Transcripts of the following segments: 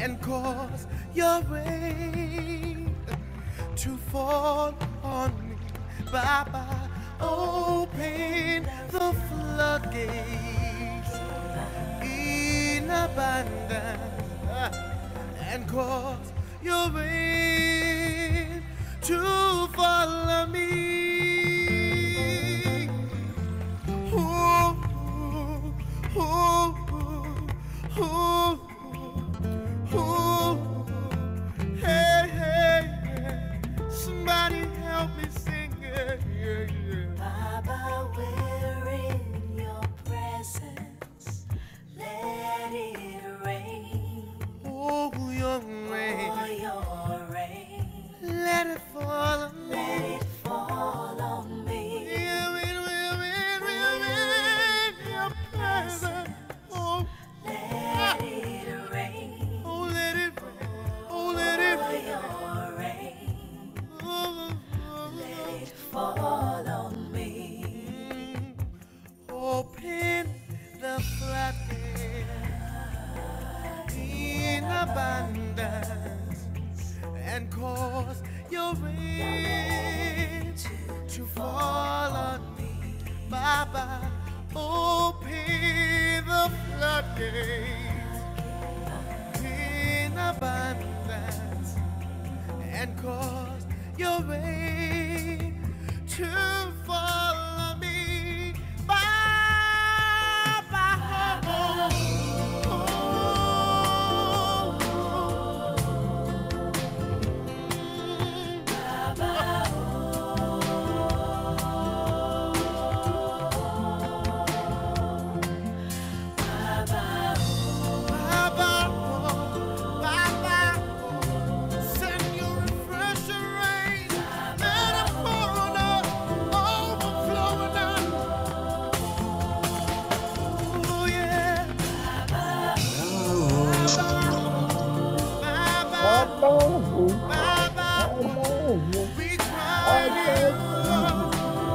and cause your rain to fall on me. Baba, open the floodgates in abundance and cause your rain to fall on me. Ooh, ooh, ooh, ooh, ooh. Hey, hey, hey. Somebody help me sing it. Yeah, yeah. Baba, we're in your presence. Let it rain. Oh, your rain. Oh, your rain. Let it fall on me. Let it fall on me. Yeah, in your presence. Oh, Let it rain. oh, let it rain. Oh, let it Oh, rain. your rain. Oh, Let it fall on me. open the floodgates in abundance and cause your rain to fall on me. Baba, open the floodgates in abundance and cause your rain to fall on me. Baba, send your refreshing rain. Let it pour on us, overflowing us. Oh yeah, Baba, we cry to you.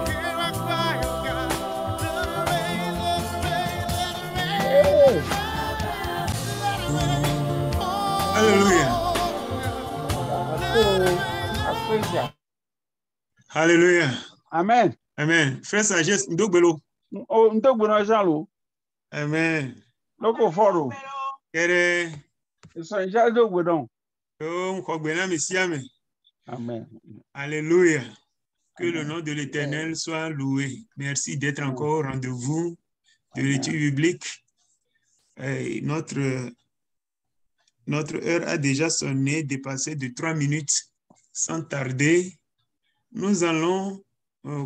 Hear our cry, oh God. Let it rain, let it rain, let it rain. Let it rain. Oh, Hallelujah. Hallelujah. Amen. Amen. Frère Sagesse, Ndogbelo. O ntogbono jalo. Amen. Loko foro. Kere. So nja dogbono. Oh, Mkogbena Messiame. Amen. Alléluia. Que le Amen. nom de l'Éternel soit loué. Merci d'être Amen. encore au rendez-vous de Amen. l'étude biblique. Notre heure a déjà sonné, dépassé de 3 minutes. Sans tarder, nous allons,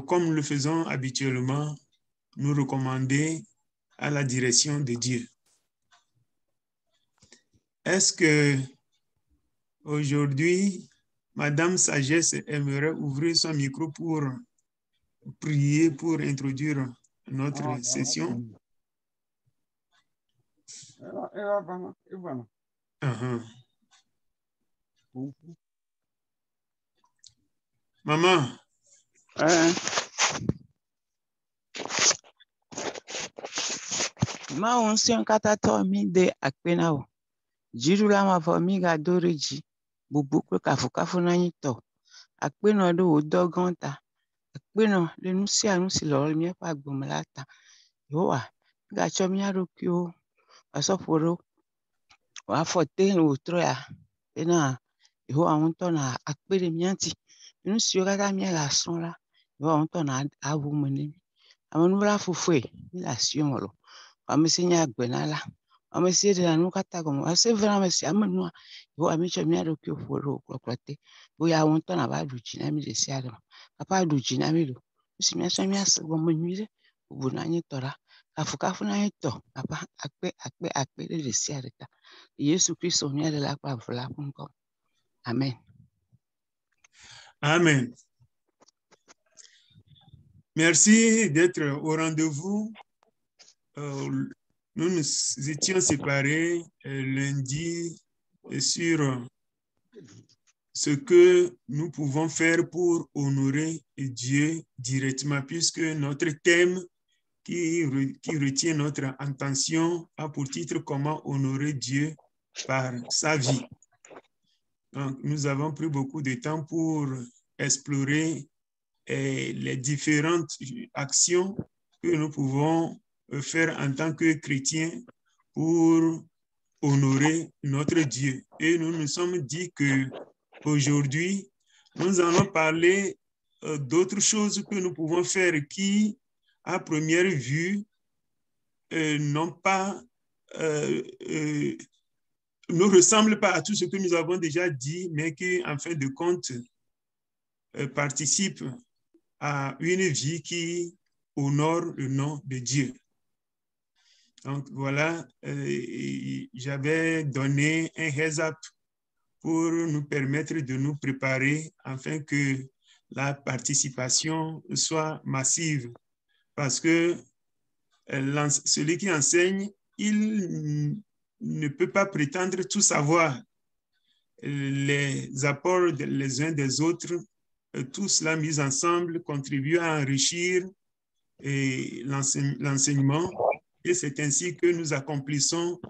comme le faisons habituellement, nous recommander à la direction de Dieu. Est-ce que aujourd'hui, Madame Sagesse aimerait ouvrir son micro pour prier, pour introduire notre session? Maman. Ma unsion katato mi de akpenao. Jirula ma for mi ga doriji. Bubuku kafu na nyito. Akpeno do udogonta. Akpeno le nusi anusi lor mi pa gbomalata. Yoa. Ga chomi arukyo. Asoforo. Wa fote no troya. Ena. Yoa unto na akpere mianti. Nusi yoga mi ga sonla. Yoa unto na awu mene. Amanura fufwe. Mi la siomolo. Amesinya gbenala. Amesi de la nukata como. Ase vera mesi amanua. Yo amicho mi arokyo foro krokrate. Bo ya wonto na ba duchina mi de siado. Papa duchina mi do. Misi mi aso mi asgo manwire. Obu na nyi tora. Kafu na nyi to. Papa akpe de siareta. Yesu Kristo mi de la kwa vla punko. Amen. Amen. Merci d'être au rendez-vous. Nous nous étions séparés lundi sur ce que nous pouvons faire pour honorer Dieu directement, puisque notre thème qui retient notre attention a pour titre « Comment honorer Dieu par sa vie. Donc, nous avons pris beaucoup de temps pour explorer les différentes actions que nous pouvons faire en tant que chrétiens pour honorer notre Dieu. Et nous nous sommes dit que aujourd'hui, nous allons parler d'autres choses que nous pouvons faire qui, à première vue, n'ont pas ne ressemblent pas à tout ce que nous avons déjà dit, mais qui, en fin de compte, participent à une vie qui honore le nom de Dieu. Donc voilà, j'avais donné un heads-up pour nous permettre de nous préparer afin que la participation soit massive. Parce que celui qui enseigne, il ne peut pas prétendre tout savoir. Les apports les uns des autres, tout cela mis ensemble contribue à enrichir l'enseignement. Et c'est ainsi que nous accomplissons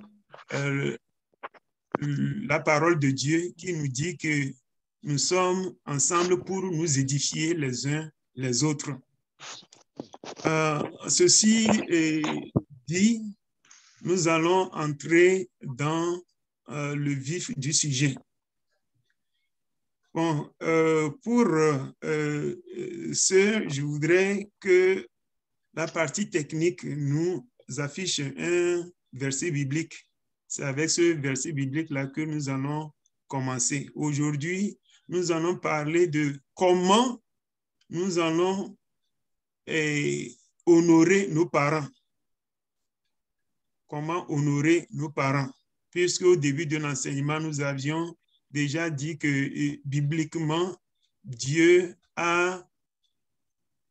la parole de Dieu qui nous dit que nous sommes ensemble pour nous édifier les uns les autres. Ceci dit, nous allons entrer dans le vif du sujet. Bon, pour ce, je voudrais que la partie technique nous affiche un verset biblique. C'est avec ce verset biblique-là que nous allons commencer. Aujourd'hui, nous allons parler de comment nous allons honorer nos parents. Comment honorer nos parents. Puisque au début de l'enseignement, nous avions déjà dit que bibliquement, Dieu a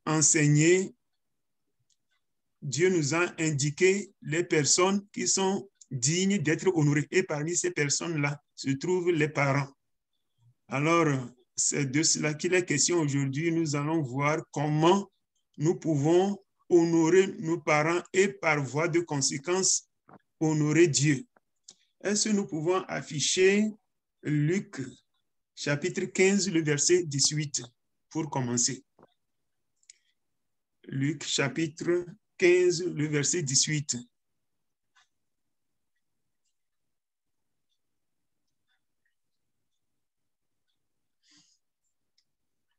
enseigné, Dieu nous a indiqué les personnes qui sont dignes d'être honorées. Et parmi ces personnes-là se trouvent les parents. Alors, c'est de cela qu'il est question aujourd'hui. Nous allons voir comment nous pouvons honorer nos parents et par voie de conséquence, honorer Dieu. Est-ce que nous pouvons afficher Luc, chapitre 15, le verset 18, pour commencer? Luc, chapitre 15, le verset 18.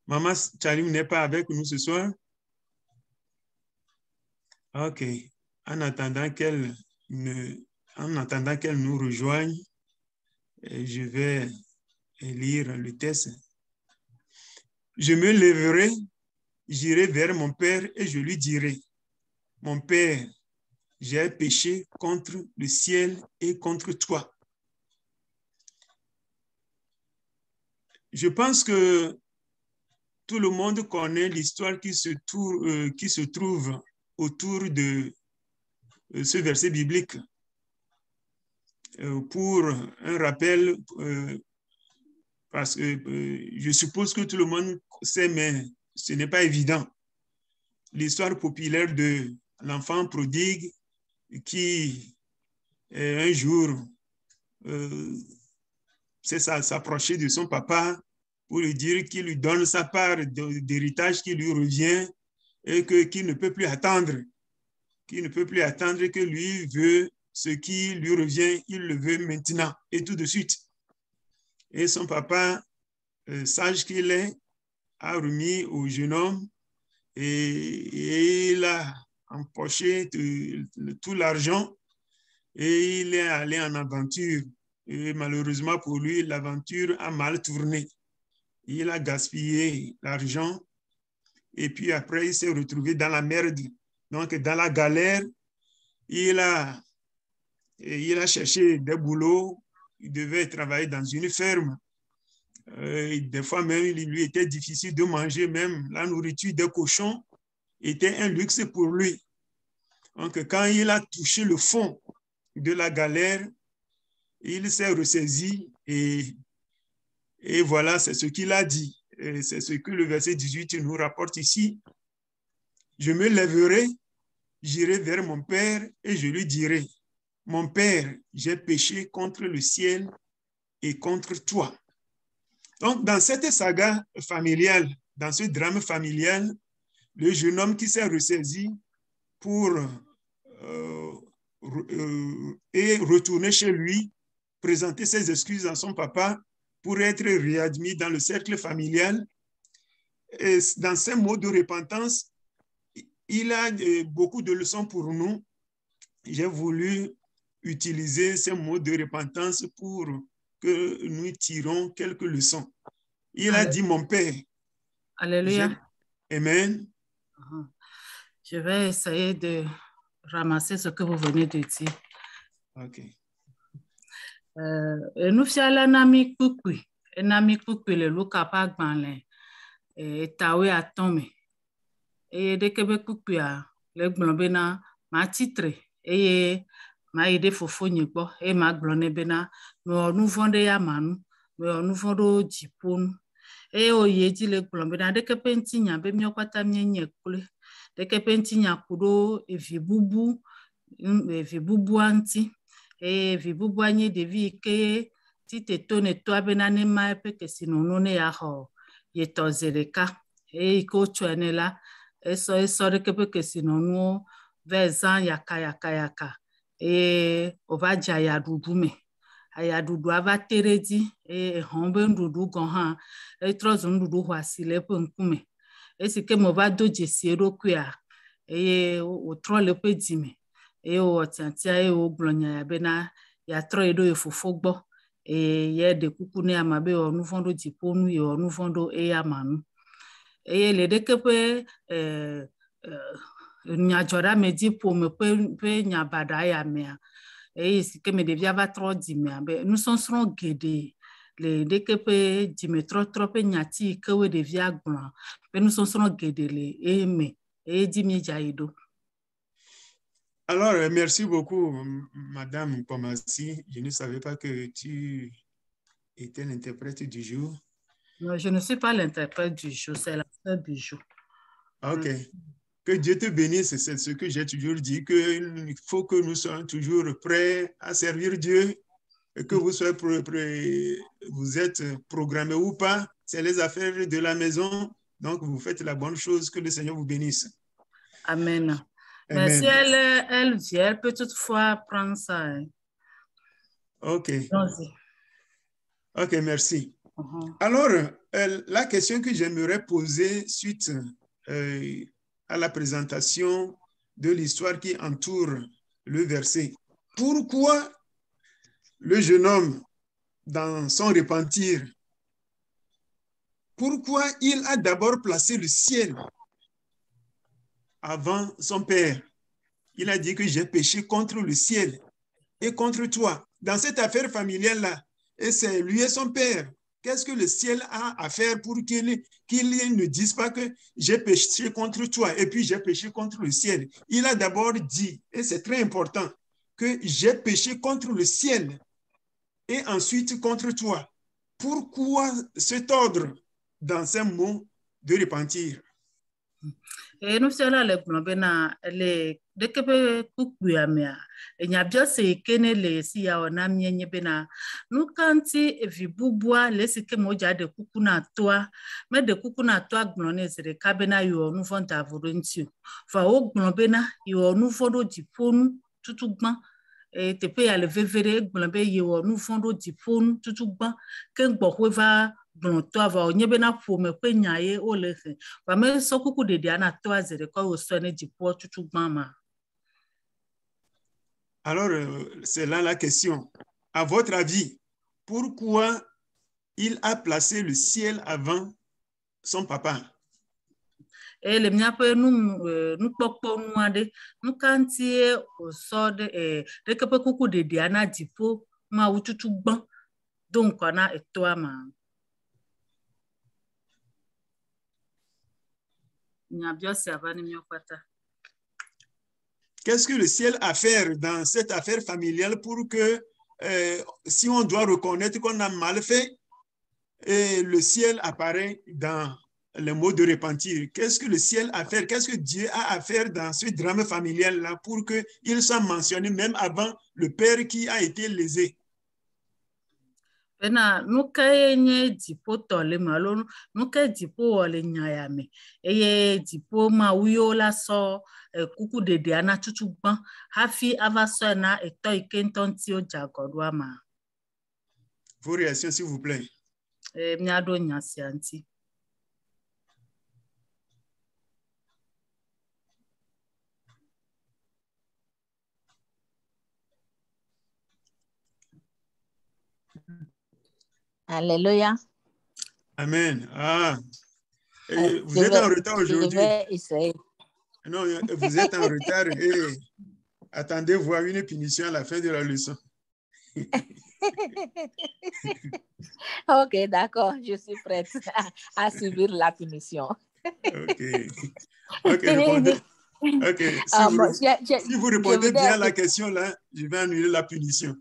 Maman Chalim n'est pas avec nous ce soir? OK. En attendant qu'elle nous rejoigne, je vais lire le texte. Je me lèverai, j'irai vers mon père et je lui dirai, mon père, j'ai péché contre le ciel et contre toi. Je pense que tout le monde connaît l'histoire qui se trouve autour de ce verset biblique. Pour un rappel, parce que je suppose que tout le monde sait, mais ce n'est pas évident. L'histoire populaire de l'enfant prodigue qui, un jour, s'approcher de son papa pour lui dire qu'il lui donne sa part d'héritage qui lui revient et qu'il ne peut plus attendre. Qu'il ne peut plus attendre, que lui veut ce qui lui revient, il le veut maintenant et tout de suite. Et son papa, sage qu'il est, a remis au jeune homme et il a empoché tout l'argent et il est allé en aventure. Et malheureusement pour lui, l'aventure a mal tourné. Il a gaspillé l'argent et puis après, il s'est retrouvé dans la merde. Donc, dans la galère, il a cherché des boulots. Il devait travailler dans une ferme. Des fois même, il lui était difficile de manger. Même la nourriture des cochons était un luxe pour lui. Donc, quand il a touché le fond de la galère, il s'est ressaisi et voilà, c'est ce qu'il a dit. C'est ce que le verset 18 nous rapporte ici. Je me lèverai, j'irai vers mon père et je lui dirai, mon père, j'ai péché contre le ciel et contre toi. Donc, dans cette saga familiale, dans ce drame familial, le jeune homme qui s'est ressaisi pour et retourner chez lui, présenter ses excuses à son papa pour être réadmis dans le cercle familial. Et dans ces mots de repentance, il a beaucoup de leçons pour nous. J'ai voulu utiliser ces mots de repentance pour que nous tirons quelques leçons. Il a dit, mon père. Alléluia. Amen. Je vais essayer de ramasser ce que vous venez de dire. OK. Nous fiala nami kukui, nami kukui le luka pa gbanle, tawe atome. Et dès que be kukui a le gblombe na ma titre et ma ide fofo nyigbo et ma glone bena no nu vonde ya manu no nu vondo jiponu e o yeji le gblombe na dès que penti nya be mi okwata mi nyekule dès que penti nya kudo evibubu anti e vibubu anyi devi ke ti te tone to abena ne ma pe ke sinono ne ya ho ye tozereka e ko chwenela eso de que que sinono vezan yaka e ova jaya dudume aya dudu ava teredi e hombe ndudu gonha e trozo ndudu hwasile pe nkume e sike mo va doje siero kwia e o trole pe dime e o tiantia e o glonya ya bena ya tro edo e fofogbo e ye de kukune amabe o nufondo jiponu e o nufondo e amanu et les deux que peut nyajora me dit pour me peut nyabada ya mea et ce que me devia va trop dire mais nous serons guidés les deux que peut dire trop nyati que we devia glan mais nous serons guidés les aimer et dimi jaido. Alors merci beaucoup madame Pomasi, je ne savais pas que tu étais l'interprète du jour. Non, je ne suis pas l'interprète du jour, c'est la sœur du jour. OK. Que Dieu te bénisse, c'est ce que j'ai toujours dit, qu'il faut que nous soyons toujours prêts à servir Dieu, et que vous soyez prêts, vous êtes programmé ou pas, c'est les affaires de la maison, donc vous faites la bonne chose, que le Seigneur vous bénisse. Amen. Amen. Mais si elle vient, elle peut toutefois prendre ça. Hein. OK. Vas-y. OK, merci. Alors, la question que j'aimerais poser suite à la présentation de l'histoire qui entoure le verset. Pourquoi le jeune homme, dans son repentir, pourquoi il a d'abord placé le ciel avant son père? Il a dit que j'ai péché contre le ciel et contre toi. Dans cette affaire familiale-là, et c'est lui et son père. Qu'est-ce que le ciel a à faire pour qu'il ne dise pas que j'ai péché contre toi et puis j'ai péché contre le ciel? Il a d'abord dit, et c'est très important, que j'ai péché contre le ciel et ensuite contre toi. Pourquoi cet ordre dans ces mots de repentir? Et nous sommes là, les dès que kukuya mea e nyabia se kene le si ya ona mienye bena nous kanti vibubwa le sike moja de kukuna toa me de kukuna toa glone zere kabena yo nous vont avourentiu fa o globena yo nous fondo diponu tutugban e te pe ya le vevere glombe yo nous fondo diponu tutugban ken gbokwe va bon toi va nyebena pour me penyaye o le va me sokuku de diana toa zere ko o sone dipo tutugban ma. Alors, c'est là la question. À votre avis, pourquoi il a placé le ciel avant son papa? Et le mia pe nous pokpo nous ade nous kantie o so de que pe kuku de diana dipo ma ututu gban donc on a etoa ma nya bio se avani mi opata. Qu'est-ce que le ciel a à faire dans cette affaire familiale pour que, si on doit reconnaître qu'on a mal fait, et le ciel apparaît dans les mots de repentir. Qu'est-ce que le ciel a à faire? Qu'est-ce que Dieu a à faire dans ce drame familial-là pour qu'il soit mentionné même avant le père qui a été lésé? Bena nuka yenye dipo tole malo nuka dipo wale nyayame eye dipo ma uyo la so kuku dede ana chuchugban hafi avaso na eto ikentonti o jagodwa ma. Vos réactions, s'il vous plaît. Miado nyasi anti. Alléluia. Amen. Ah, vous Je êtes en vais- retard Je aujourd'hui. vais essayer. Non, vous êtes en retard et attendez voir une punition à la fin de la leçon. Ok, d'accord, je suis prête à subir la punition. OK. OK, répondez. OK. Ah, Si bon, vous je répondez voudrais- bien à la question, là, je vais annuler la punition.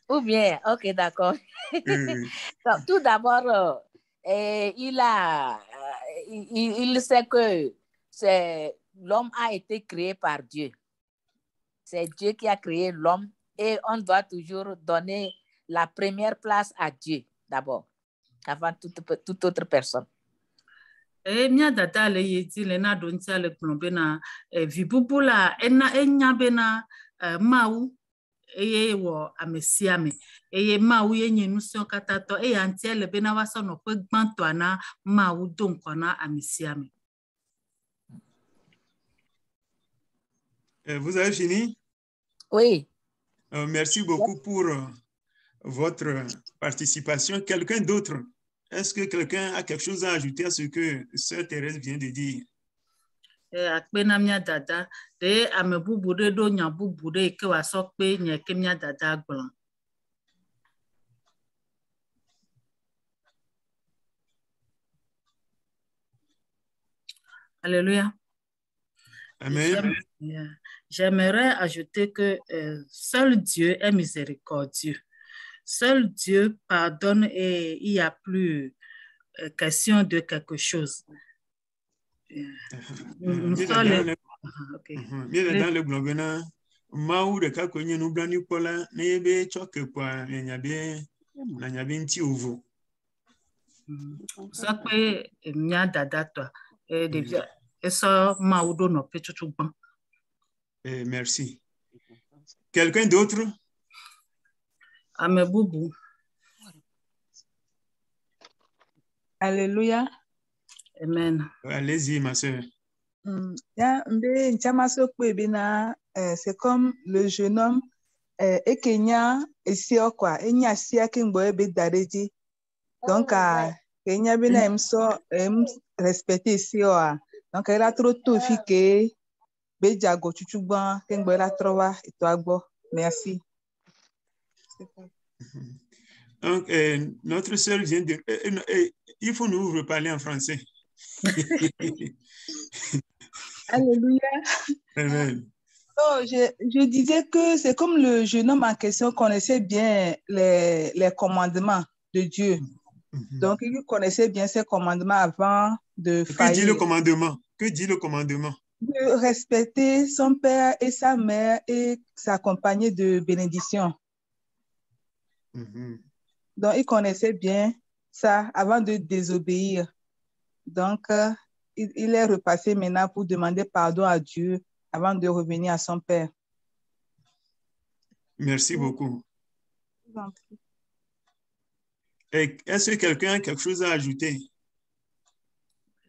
Ou bien, ok, d'accord. Donc, tout d'abord, il sait que l'homme a été créé par Dieu. C'est Dieu qui a créé l'homme et on doit toujours donner la première place à Dieu d'abord, avant toute autre personne. Mia dada le yedi le na donti ale glombe na vibubula enya bena mau eye wo amesiame eye mau ye nyenusion katato eye anti ele bena waso no pe gbanto ana mau donkona amesiame. Vous avez fini? Oui. Merci beaucoup pour votre participation. Quelqu'un d'autre? Est-ce que quelqu'un a quelque chose à ajouter à ce que Sœur Thérèse vient de dire? Akpena mia dada de ame bubu de do nya bubu de ke waso pe nye ke mia dada gblan. Alléluia. Amen. J'aimerais ajouter que seul Dieu est miséricordieux. Seul Dieu pardonne et il n'y a plus question de quelque chose. Nous sommes les... Okay. Dans le globena, mau de kakonye nubrani pola nebe choke kwa nyabe na nyabe nti uvu. Ça peut mia dada toi et devient et ça mau do no pechuchugban. Merci. Quelqu'un d'autre? Ame bubu. Alléluia. Amen. Allez-y, ma sœur. C'est comme le jeune homme et Kenya et Sio quoi et nya sia kimbo ebe dareji donc Kenya bena respecter Sio donc elle a trop tôt fi que beja go chuchugban kimbo la trova et toi agbo merci. Donc notre sœur vient de il faut nous reparler en français. Alléluia. Amen. Oh, je disais que c'est comme le jeune homme en question connaissait bien les commandements de Dieu. Donc, il connaissait bien ces commandements avant de faillir. Que dit le commandement? Que dit le commandement? De respecter son père et sa mère et s'accompagner de bénédictions. Donc, il connaissait bien ça avant de désobéir. Donc, il est repassé maintenant pour demander pardon à Dieu avant de revenir à son père. Merci beaucoup. Est-ce que quelqu'un a quelque chose à ajouter?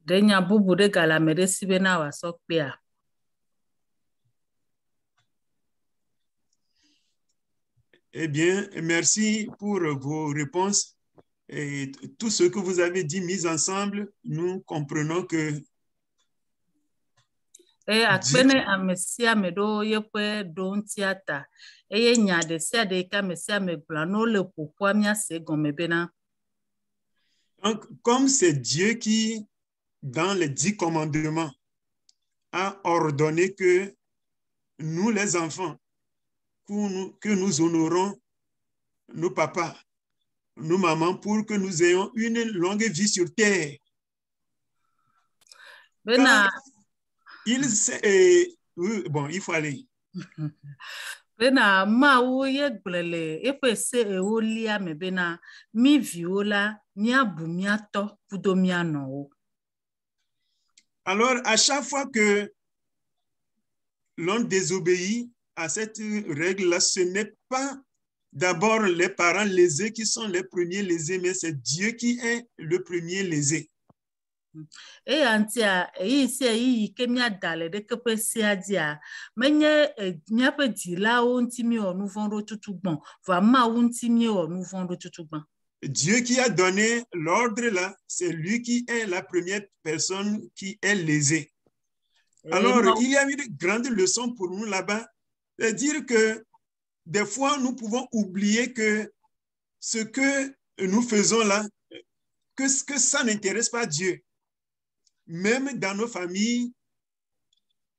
Denya bubu de galamere sibena wasokpea. Eh bien, merci pour vos réponses. Et tout ce que vous avez dit mis ensemble, nous comprenons que akpene amesia medo yekwe don tiata eye nya de sia de ka mesia me gla no le popo mia se gome bena. Donc, comme c'est Dieu qui, dans les 10 commandements, a ordonné que nous, les enfants, que nous honorons nos papas, nos mamans, pour que nous ayons une longue vie sur terre. Bena oui, bon, il faut aller. bena ma wo ye gblele eƒe se ewo lia me bena mi viwo la miabu miatɔ kudo mianɔwo. Alors, à chaque fois que l'on désobéit à cette règle-là, ce n'est pas d'abord les parents lésés qui sont les premiers lésés, mais c'est Dieu qui est le premier lésé. Eya ntia eyi se eyi ke miada le ɖeke ƒe sea dzia menye miaƒe dzilawo ŋuti miwɔ nu vɔ̃ ɖo tutugbɔn va Mawu ŋuti miwɔ nu vɔ̃ ɖo tutugbɔn. Dieu qui a donné l'ordre là, c'est lui qui est la première personne qui est lésée. Alors, il y a une grande leçon pour nous là-bas, c'est-à-dire que des fois, nous pouvons oublier que ce que nous faisons là, que ça n'intéresse pas Dieu. Même dans nos familles,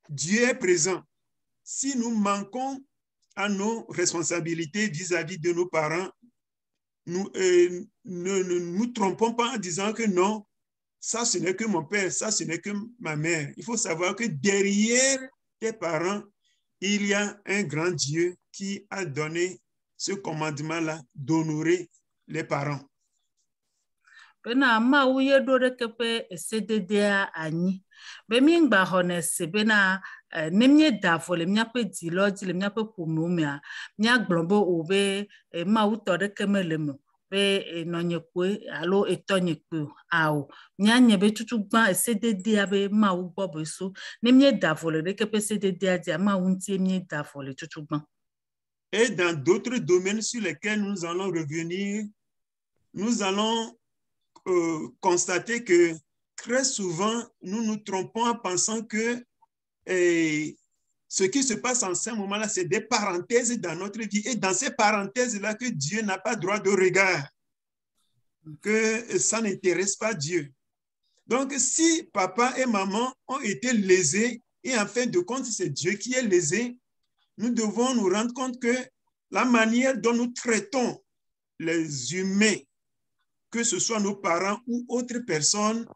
Dieu est présent. Si nous manquons à nos responsabilités vis-à-vis de nos parents, nous ne nous trompons pas en disant que non, ça ce n'est que mon père, ça ce n'est que ma mère. Il faut savoir que derrière tes parents, il y a un grand Dieu qui a donné ce commandement-là d'honorer les parents. Bena Mawu ye ɖo ɖeke ƒe esededea anyi. Be mi ŋgba xɔne se bena ne mieda avɔ le miaƒe dzilawo dzi le miaƒe ƒomewo mea, miagblɔ be o be Mawu tɔ ɖeke mele me be nɔnye kpoe alo etɔnye kpoe o. Mianye be tutugbã esededea be Mawu gbɔ be so. Ne mieda avɔ le ɖeke ƒe esededea dzia Mawu ŋutie mieda avɔ le tutugbã. Et dans d'autres domaines sur lesquels nous allons revenir, nous allons constater que très souvent, nous nous trompons en pensant que ce qui se passe en ce moment-là, c'est des parenthèses dans notre vie. Et dans ces parenthèses-là, que Dieu n'a pas droit de regard, que ça n'intéresse pas Dieu. Donc, si papa et maman ont été lésés, et en fin de compte, c'est Dieu qui est lésé, nous devons nous rendre compte que la manière dont nous traitons les humains, que ce soit nos parents ou autres personnes,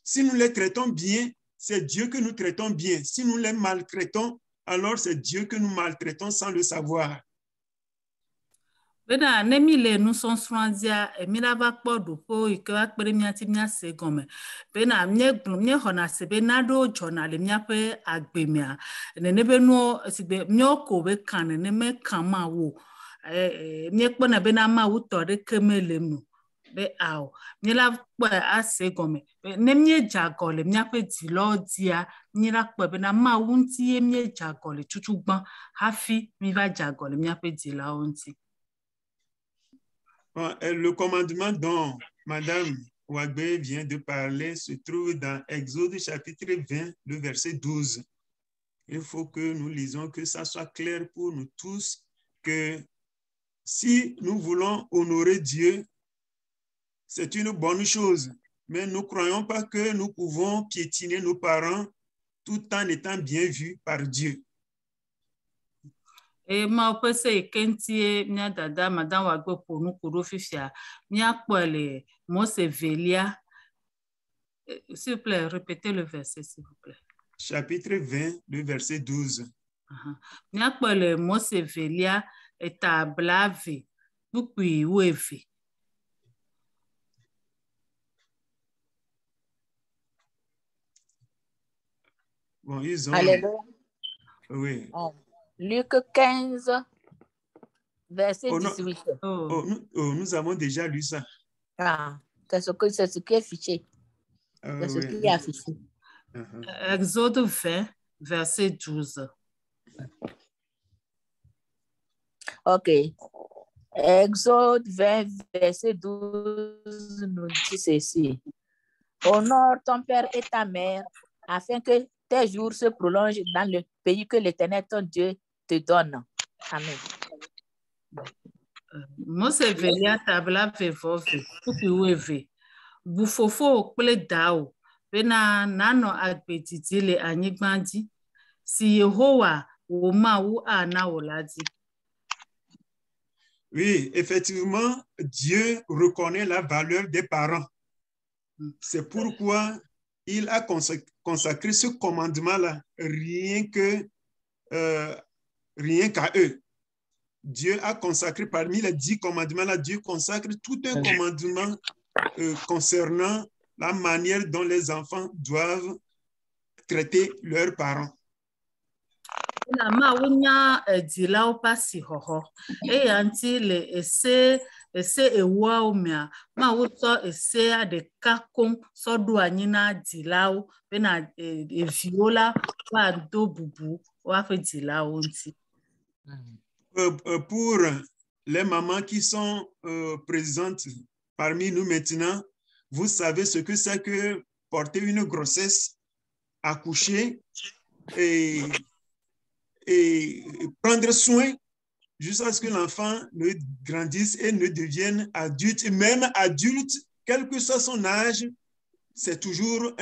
si nous les traitons bien, c'est Dieu que nous traitons bien. Si nous les maltraitons, alors c'est Dieu que nous maltraitons sans le savoir. Bena ne mi le nusɔsrɔ̃ dzia mi la va kpɔ ɖoƒo yi ke va kpe ɖe miati miase gɔme. Bena miexɔna se be naɖewo dzɔna le miaƒe agbe mea. Nene be nuwo si be míawo ko be kã nene mekã Mawu. Míekpɔna bena Mawu tɔ ɖeke mele me. Be ao mi la kpɔe ase gɔme. Ne míedze agɔ le miaƒe dzilawo dzia, mi la kpɔe bena Mawu ŋuti ye míedze agɔ le tutugbã hafi mi va dze agɔ le miaƒe dzilawo ŋuti. Bon, le commandement dont Madame Ouagbe vient de parler se trouve dans Exode chapitre 20, le verset 12. Il faut que nous lisons, que ça soit clair pour nous tous, que si nous voulons honorer Dieu, c'est une bonne chose. Mais nous ne croyons pas que nous pouvons piétiner nos parents tout en étant bien vus par Dieu. Et ma pese kentie mia dada madame Ouagbe po nu ku ɖo fifia mia kpɔe le Mose velia. S'il vous plaît, répétez le verset s'il vous plaît. Chapitre 20, le verset 12. Mia kpɔe le Mose velia eta blave kpukpui weve. Bon, ils ont... Alléluia. Oui. Luc 15, verset Oh, 18. Nous avons déjà lu ça. Ah, c'est ce qui est fiché. C'est ce qui est affiché. Exode 20, verset 12. OK. Exode 20, verset 12 nous dit ceci. Honore ton père et ta mère afin que tes jours se prolongent dans le pays que l'Éternel ton Dieu te donne. Amen. Mose velia tabla vevove kupi weve bufofo kple dawo bena nano agbedidi le anyigba dzi si Yehowa wo Mawu ana wo la dzi. Oui, effectivement, Dieu reconnaît la valeur des parents. C'est pourquoi il a consacré ce commandement-là rien qu'à eux. Dieu a consacré parmi les 10 commandements-là, Dieu consacre tout un commandement concernant la manière dont les enfants doivent traiter leurs parents. Na ma wonya dilawo pasi hoho e yanti le ese ewa omia ma woto ese de kakom so do anyina dilawo be na eviola wa do bubu wa fe dilawo nti. Pour les mamans qui sont présentes parmi nous maintenant, vous savez ce que c'est que porter une grossesse, accoucher et prendre soin jusqu'à ce que l'enfant ne grandisse et ne devienne adulte. Et même adulte, quel que soit son âge, c'est toujours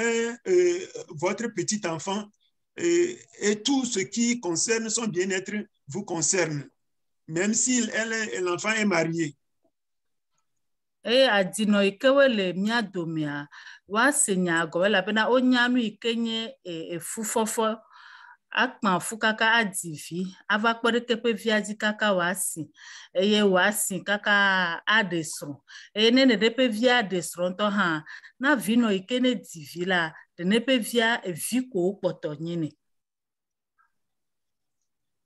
votre petit enfant. Et tout ce qui concerne son bien-être vous concerne, même si l'enfant est marié. E adino ikewele mia domia wa senya gowela bena onyanu ikenye fufofo akpan fukaka adivi ava kpereke pe viadi kaka wasi eye wasi kaka adesro e nene de pe via desro to ha na vino ikene divi la de ne pe via viko poto nyine.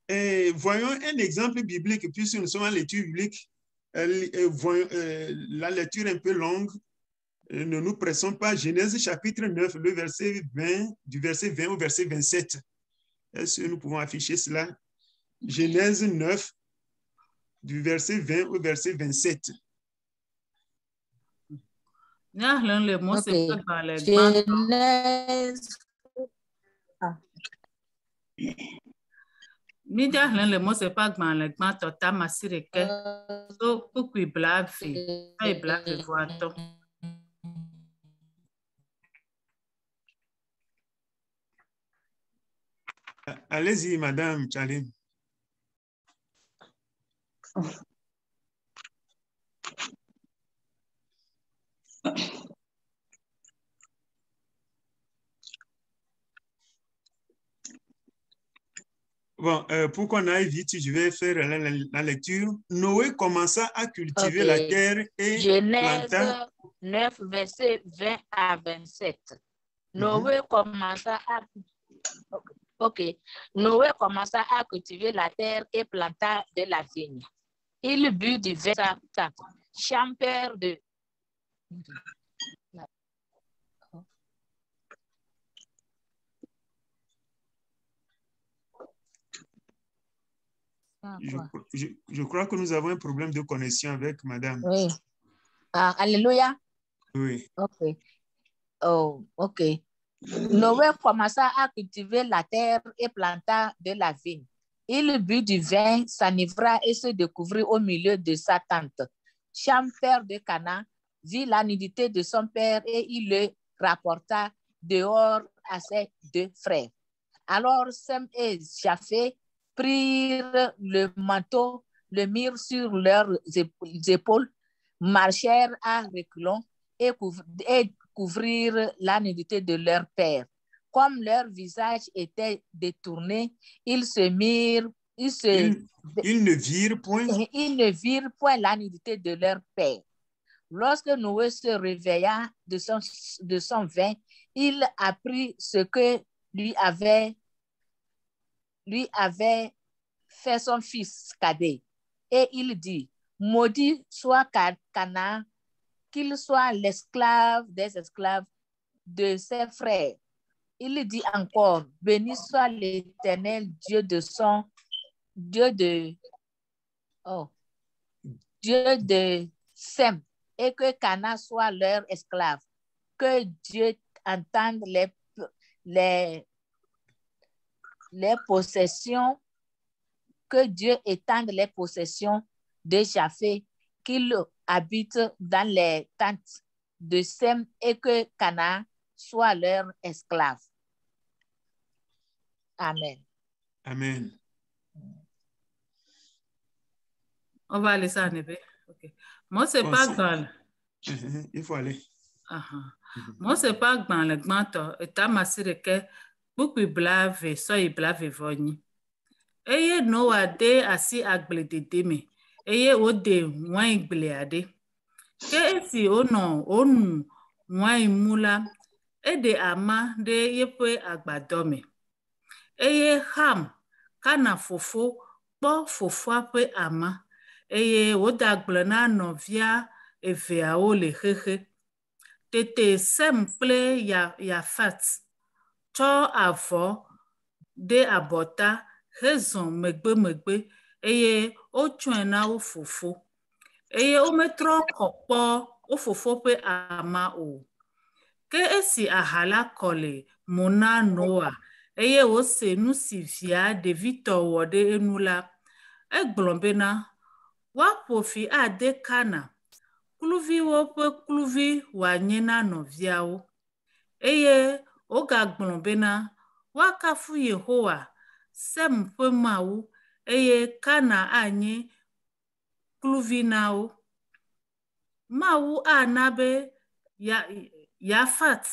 Et voyons un exemple biblique, puisque nous sommes en lecture biblique. La lecture est un peu longue. Ne nous pressons pas. Genèse chapitre 9, le verset 20, du verset 20 au verset 27. Est-ce que nous pouvons afficher cela? Genèse 9, du verset 20 au verset 27. Okay. Genèse. Media le mo se pas gban le gban tota masireke so pukui blavi ai blavi voato. Allez-y, Madame Chalim. Bon, pour qu'on aille vite, je vais faire la lecture. Noé commença à cultiver la terre et Genèse planta. 9, verset 20 à 27. Noé commença à... Noé commença à cultiver la terre et planta de la vigne. Il but du vin, champère de... Je crois que nous avons un problème de connexion avec Madame. Oui. Alléluia. Oui. OK. Oh, OK. Noé commença à cultiver la terre et planta de la vigne. Il but du vin, s'enivra et se découvrit au milieu de sa tente. Cham, père de Canaan, vit la nudité de son père et il le rapporta dehors à ses 2 frères. Alors Sem et Japheth prirent le manteau, le mirent sur leurs épaules, marchèrent à reculons et couvrirent la nudité de leur père. Comme leur visage était détourné, ils ne virent point la nudité de leur père. Lorsque Noé se réveilla de son vin, il apprit ce que lui avait fait son fils cadet. Et il dit, maudit soit Canaan, qu'il soit l'esclave des esclaves de ses frères. Il dit encore, béni soit l'Éternel, Dieu de Sem, et que Canaan soit leur esclave. Que Dieu entende les possessions, que Dieu étende les possessions de Japheth, qu'il habite dans les tentes de Sem et que Canaan soit leur esclave. Amen. Amen. On va laisser en effet. OK. Moi, c'est pas grave. Il faut aller. Mose ƒe agbalẽ gbãtɔ etamasireke kpukpui blaeve sɔyi blaeve-vɔ-enyi. Eye Noa de asi agbledede me eye wode waingblea ɖe. Ke esi wonu wain mu la, eɖe ama ɖe yeƒe agbadɔ me. Eye Ham, Kana fofo, kpɔ fofoa ƒe ama eye woda agble na nɔvia eveawo le xexe. Tete Sem kple Yafat tsɔ avɔ ɖe abɔta hezɔ megbemegbe eye wotsɔe na wo fofo. Eye wometrɔ kɔ kpɔ wo fofo ƒe ama o. Ke esi aha la kɔ le mo na Noa eye wose nu si via ɖevitɔ wɔ ɖe enu la, egblɔ bena woaƒo fi ade Kana, kluviwo ƒe kluvi wòanye na nɔviawo. Eye wogagblɔ bena woakafu Yehowa, Sem ƒe Mawu, eye Kana anye kluvi na wo. Mawu ana be Yafat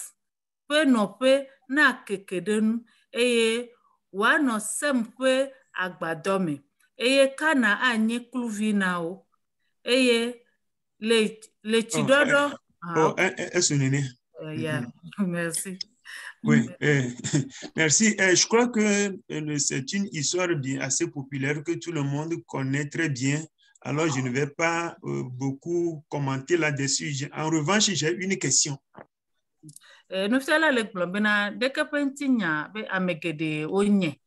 ƒe nɔƒe na keke ɖe nu eye wòanɔ Sem ƒe agbadɔ me eye Kana anye kluvi na wo. Eye le tsiɖɔɖɔ. Est-ce néné? Yeah. Merci. Oui, merci. Je crois que c'est une histoire assez populaire que tout le monde connaît très bien. Alors, je ne vais pas beaucoup commenter là-dessus. En revanche, j'ai une question. Nufiala le gblɔ bena ɖeke ƒe ŋutinya be ame geɖe wonye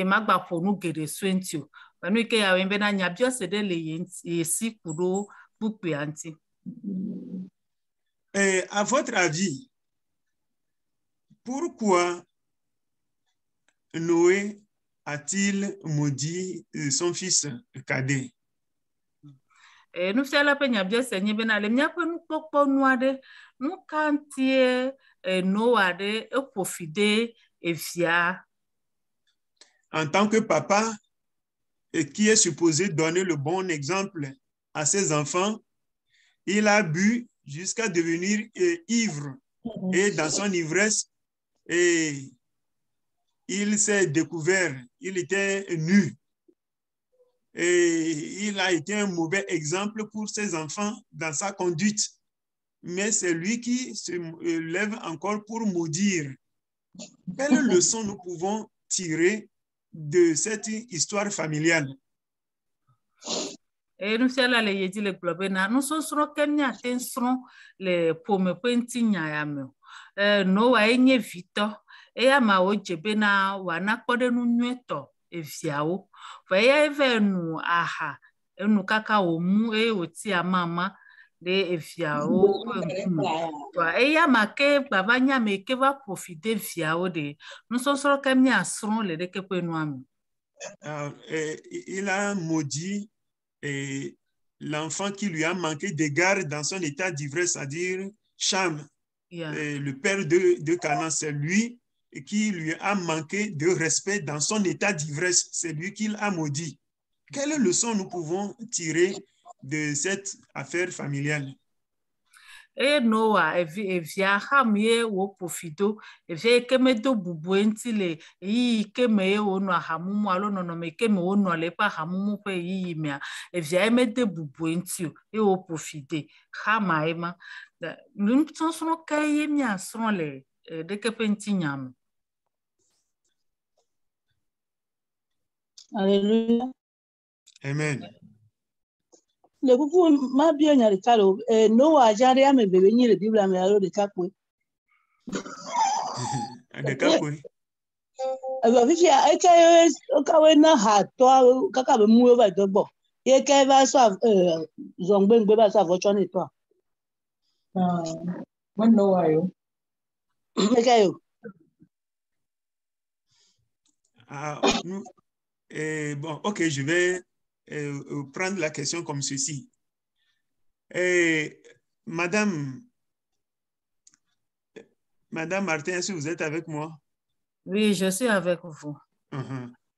magba ƒo nu geɖe sue ŋuti o. Nu yi ke ya wɔe bena nyabiɔse ɖe le ye si ku ɖo kpukpuia ŋuti. À votre avis, pourquoi Noé a-t-il maudit son fils cadet? Nufiala ƒe nyabiɔse nye bena le míaƒe nukpɔkpɔ nu aɖe, nu ka ŋutie Noa ɖe eƒo fi de evia? En tant que papa qui est supposé donner le bon exemple à ses enfants, il a bu jusqu'à devenir ivre. Et dans son ivresse, il s'est découvert, il était nu. Et il a été un mauvais exemple pour ses enfants dans sa conduite. Mais c'est lui qui se lève encore pour maudire. Quelle leçon nous pouvons tirer de cette histoire familiale? Nufiala le yedzi le gblɔ bena nusɔsrɔ̃ ke míate ŋu srɔ̃ le ƒome ƒe ŋutinya ya me. Noa nye vitɔ, eya ameawo dze bena wòana kpɔɖenu nyuietɔ eviawo. Vɔ eya va nu aha, enu kaka wòmu eye wòti amama ɖe eviawo ƒe ŋkume. Eya ma ke gbava nye ame ke va ƒo fi de viawo ɖe nusɔsrɔ̃ ke míasrɔ̃ le ɖeke ƒe nua me. Il a maudit l'enfant qui lui a manqué d'égard dans son état d'ivresse, c'est-à-dire Cham, le père de Canaan. C'est lui qui lui a manqué de respect dans son état d'ivresse. C'est lui qui l'a maudit. Quelle leçon nous pouvons tirer de cette affaire familiale? Noa evia Ham ye wo ƒo fi do, evia ke medo bubu ŋuti le yiyi ke me ye wonɔ ahamumu alo nɔnɔme ke me wonɔ le eƒe ahamumu ƒe yiyi mea, evia mede bubu ŋuti o ye wo ƒo fi de Hama ye ma. Nusɔsrɔ̃ ka ye míasrɔ̃ le ɖeke ƒe ŋutinya me? Alléluia. Amen. Le kuku ma bien nya ɖeka le Noa dza ɖe ame bebe nyi le Biblia me alo ɖeka koe. Ɖeka koe. Fifia eke kawe na ha tɔ kaka be mu va do gbɔ. Ye ke va sɔ zɔngbengbe va sɔ avɔ tsɔ ne tɔ. Mo Noa yo. Eke yo. Bon, ok, je vais prendre la question comme ceci. Madame Martin, est-ce que vous êtes avec moi? Oui, je suis avec vous.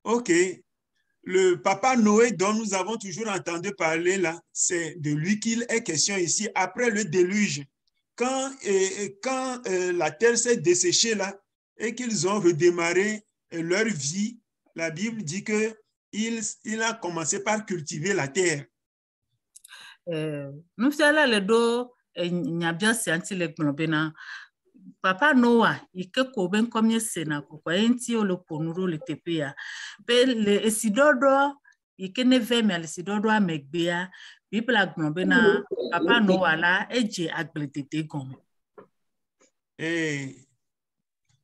Ok. Le papa Noé dont nous avons toujours entendu parler là, c'est de lui qu'il est question ici. Après le déluge, quand la terre s'est desséchée là et qu'ils ont redémarré leur vie, la Bible dit qu'il a commencé par cultiver la terre. Nufiala le do nyabia sianti le gbonbena papa Noah ike ko ben komye sena ko enti o le ponuro le tepea pe le esidodo ike ne veme al esidodo amegbea Bible gbonbena papa Noah la eje agbletete gom. Et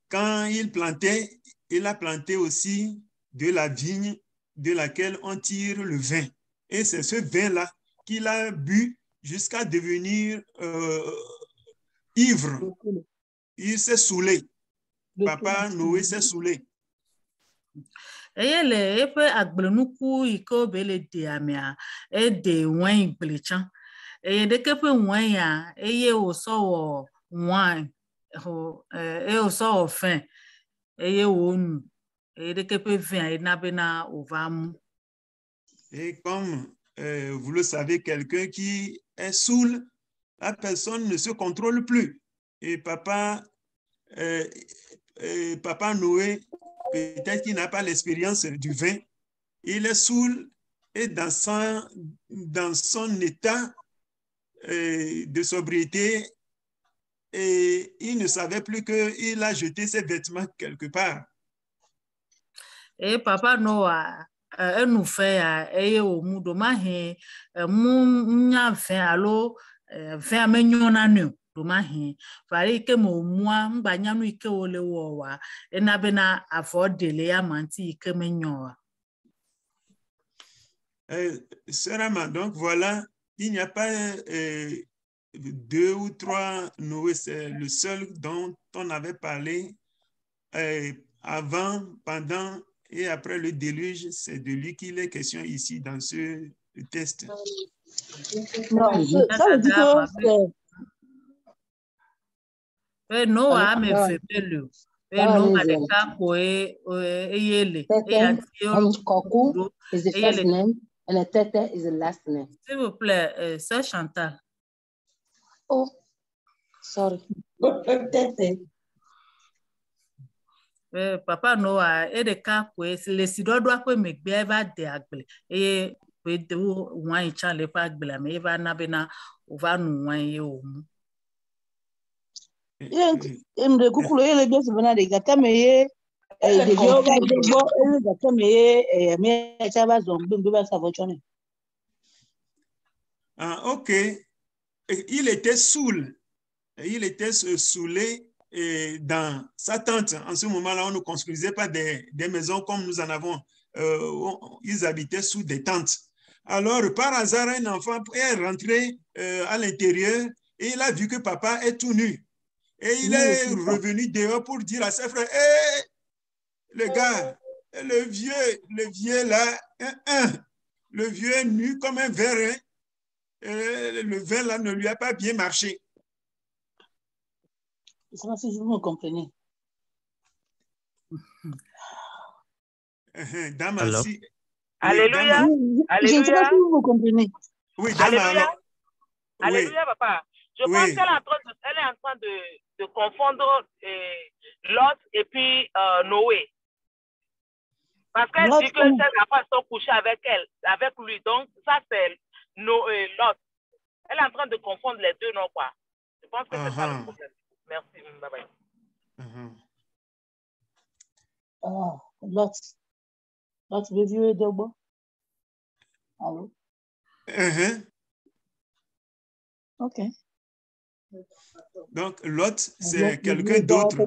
quand il plantait, il a planté aussi de la vigne de laquelle on tire le vin. Et c'est ce vin-là qu'il a bu jusqu'à devenir ivre. Il s'est saoulé. Papa Noé s'est saoulé. Eye le epe agblenuku iko bele de amia e de wen gblechan. Eye de kepe wen ya eye o so wan o so fin. Eye onu. Eye de kepe vin e na bena ovamu. Et comme vous le savez, quelqu'un qui est saoul, la personne ne se contrôle plus. Et papa Noé, peut-être qu'il n'a pas l'expérience du vin, il est saoul et dans son état de sobriété, et il ne savait plus qu'il a jeté ses vêtements quelque part. Et papa Noah nous fait au mudo mahi nya fait allo fait amenyona nu do mahi fari ke mo mua mbanya nu ike ole wowa ena bena afodele ya manti ike menyoa. Seulement, donc voilà, il n'y a pas 2 ou 3 Noé, c'est le seul dont on avait parlé avant, pendant et après le déluge. C'est de lui qu'il est question ici dans ce test. Non, ça veut dire que Noah me fait pelu. Noah de kakoe eyele. Koku is the first name and the Tete is the last name. S'il vous plaît, Sœur Chantal. Oh, sorry. Tete. Papa Noah et de kakoe le sidodo akwe megbe eva de agle. Eye we de wan chan le pa agle me eva na bena ova nu wan ye omu. Emre kukulo ele bese bana de gatameye de yoba debo ele gatameye me chaba zombe mbiba savochone. Ah, ok. Il était saoul. Il était saoulé dans sa tente. En ce moment-là, on ne construisait pas des maisons comme nous en avons. Ils habitaient sous des tentes. Alors, par hasard, un enfant est rentré à l'intérieur et il a vu que papa est tout nu. Et il est revenu dehors pour dire à ses frères, hey, le gars, le vieux là, le vieux est nu comme un verre. Le vin là ne lui a pas bien marché. C'est pas si vous me comprenez. Alléluia. Je ne sais pas si vous me comprenez. Oui, Dama. Alléluia. Alléluia, papa. Je pense qu'elle est en train de confondre Lot et puis Noé. Parce qu'elle dit que ses enfants sont couchés avec lui. Donc, ça, c'est Lot. Elle est en train de confondre les deux, non, quoi. Je pense que c'est ça le problème. Merci. Bye bye. Oh, Lot, le vieux est d'abord. Allô? Ok. Donc, Lot, c'est quelqu'un d'autre.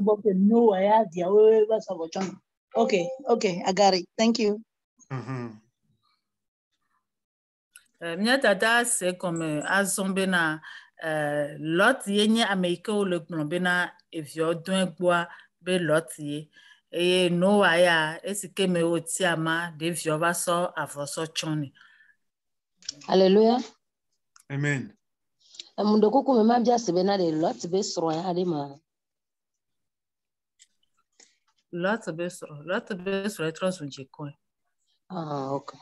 Okay, I got it. Thank you. Miatata, c'est comme Azombena, Lot yenye Amerika le Gnombena, et Viodun bois, be Lot ye. Et Noah ya, et ce que me otiama, de Viova so, avoso choni. Alléluia. Amen. Mundo kuku mema bia sebena de Lot be sroya adema. Lot be sro etros unjekoi. Ah, okay.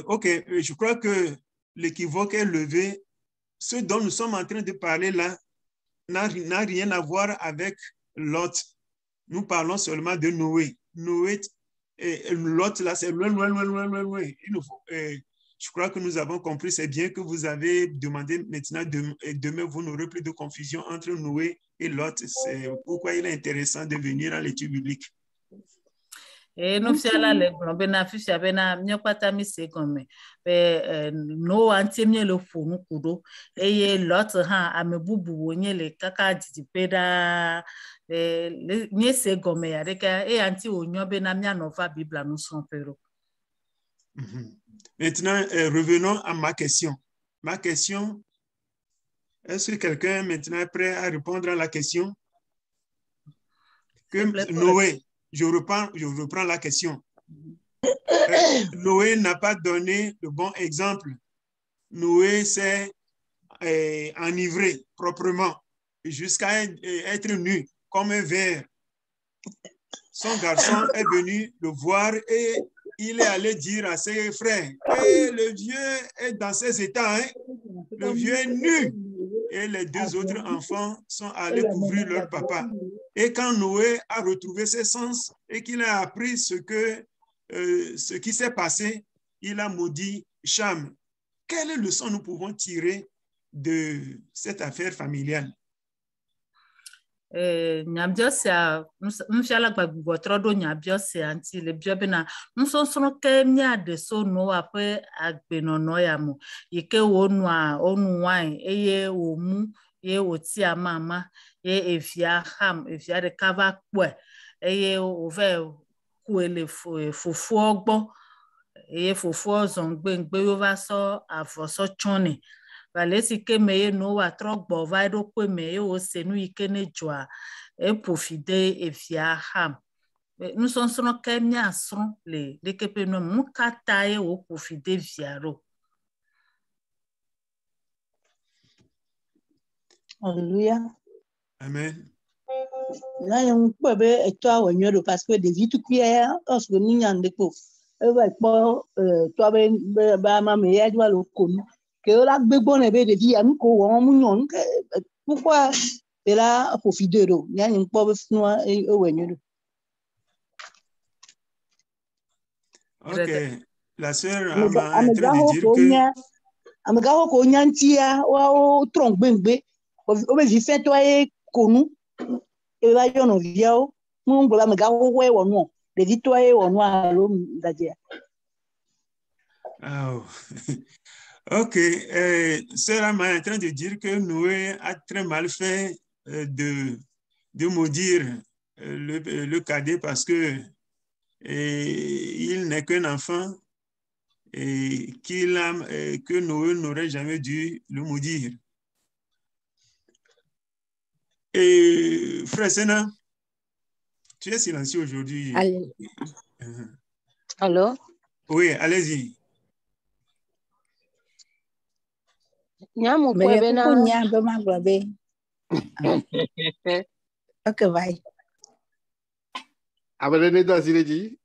Ok, je crois que l'équivoque est levé. Ce dont nous sommes en train de parler là n'a rien à voir avec Lot. Nous parlons seulement de Noé. Noé et Lot, là, c'est loin, loin, loin, loin, loin, loin. Je crois que nous avons compris, c'est bien que vous avez demandé maintenant, demain, vous n'aurez plus de confusion entre Noé et Lot. C'est pourquoi il est intéressant de venir à l'étude biblique. Et nous fiala le globena fisia bena mnyopata mise gome be no antimye le funu kudo eye lot ha amebubu wonye le kaka didipeda le nye se gome ya deka e anti onyo bena mnya nova bibla nous son pero. Maintenant revenons à ma question. Ma question, est-ce que quelqu'un maintenant est prêt à répondre à la question? Que Noé, je reprends la question. Noé n'a pas donné le bon exemple. Noé s'est enivré proprement jusqu'à être nu comme un ver. Son garçon est venu le voir et il est allé dire à ses frères, le vieux est dans ses états, hein? Le vieux est nu. Et les deux autres enfants sont allés couvrir leur papa. Et quand Noé a retrouvé ses sens et qu'il a appris ce qui s'est passé, il a maudit Cham. Quelle leçon nous pouvons tirer de cette affaire familiale? Nyabiosia mfiala gbagbo trodo nyabiosia anti le biobena nsonsono ke mia de so no ape agbenono ya mo yike wonu a onu wan eye omu ye oti amama ye efia ham efia de kava kwe eye ove kuele fufu ogbo eye fufu ozongbe ngbe yo va so afoso chone valesi ke meye no wa trogbo va do kwe meye o senu ikene joa e profide e fia ham nous sonsono ke mi asron le de kepe no mukata e o profide viaro. Alléluia. Amen. Là on peut be toi onyo parce que des vies tout cuillère lorsque nous nyande ko e va po toi ba ma me ya doit le konu que la gbegbo ne be de vie an ko won mu nyon pourquoi et là profiter do nya ni po be funu e onyo do. Ok, la sœur a en train de dire que amagaho ko nyantia wa o trongbengbe o be vifet to e konu e va yo no viao mu ngba amagaho we wonu de vito e wonu alo ndaje. Oh. Ok, sœur Ama est en train de dire que Noé a très mal fait de maudire le cadet parce que il n'est qu'un enfant et que Noé n'aurait jamais dû le maudire. Et frère Sena, tu es silencieux aujourd'hui. Allô? Oui, allez-y. Nyamu kwebe na nyambe magwabe. Okay, bye. Abadene da sileji.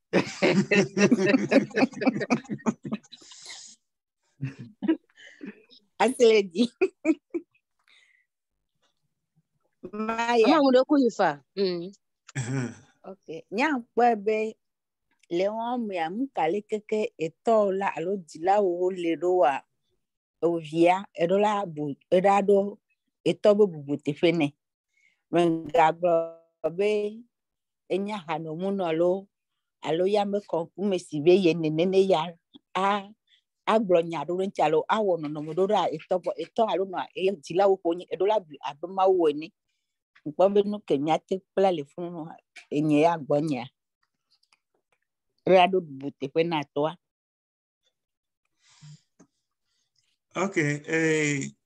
Asileji. Maya. Ama mudo kuifa. Okay. Nyam kwebe leon ya mukale keke etola alo dila wo leroa. Ovia edola bu edado etobo bubuti fene mengabro be enya hano munolo alo ya me konku mesibe ye nenene ya aglonya do nchalo awono no modora etobo eto alo no e dila wo konyi edola bu abema woni nkpombe no kenya te pla le funu enye ya gbonya rado bubuti fene toa. Ok,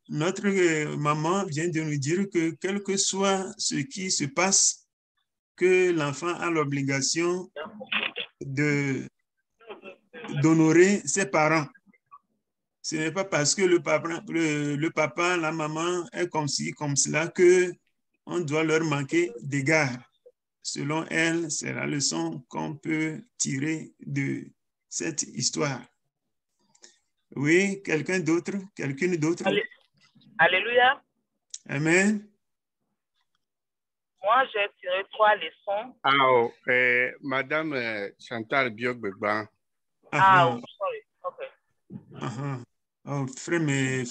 notre maman vient de nous dire que quel que soit ce qui se passe, que l'enfant a l'obligation d'honorer ses parents. Ce n'est pas parce que le papa, la maman est comme ci, comme cela, qu'on doit leur manquer d'égard. Selon elle, c'est la leçon qu'on peut tirer de cette histoire. Oui, quelqu'un d'autre? Quelqu'une d'autre? Alléluia. Amen. Moi, j'ai tiré 3 leçons. Madame Chantal Biog-Begban. Oh, sorry. OK. Oh, frère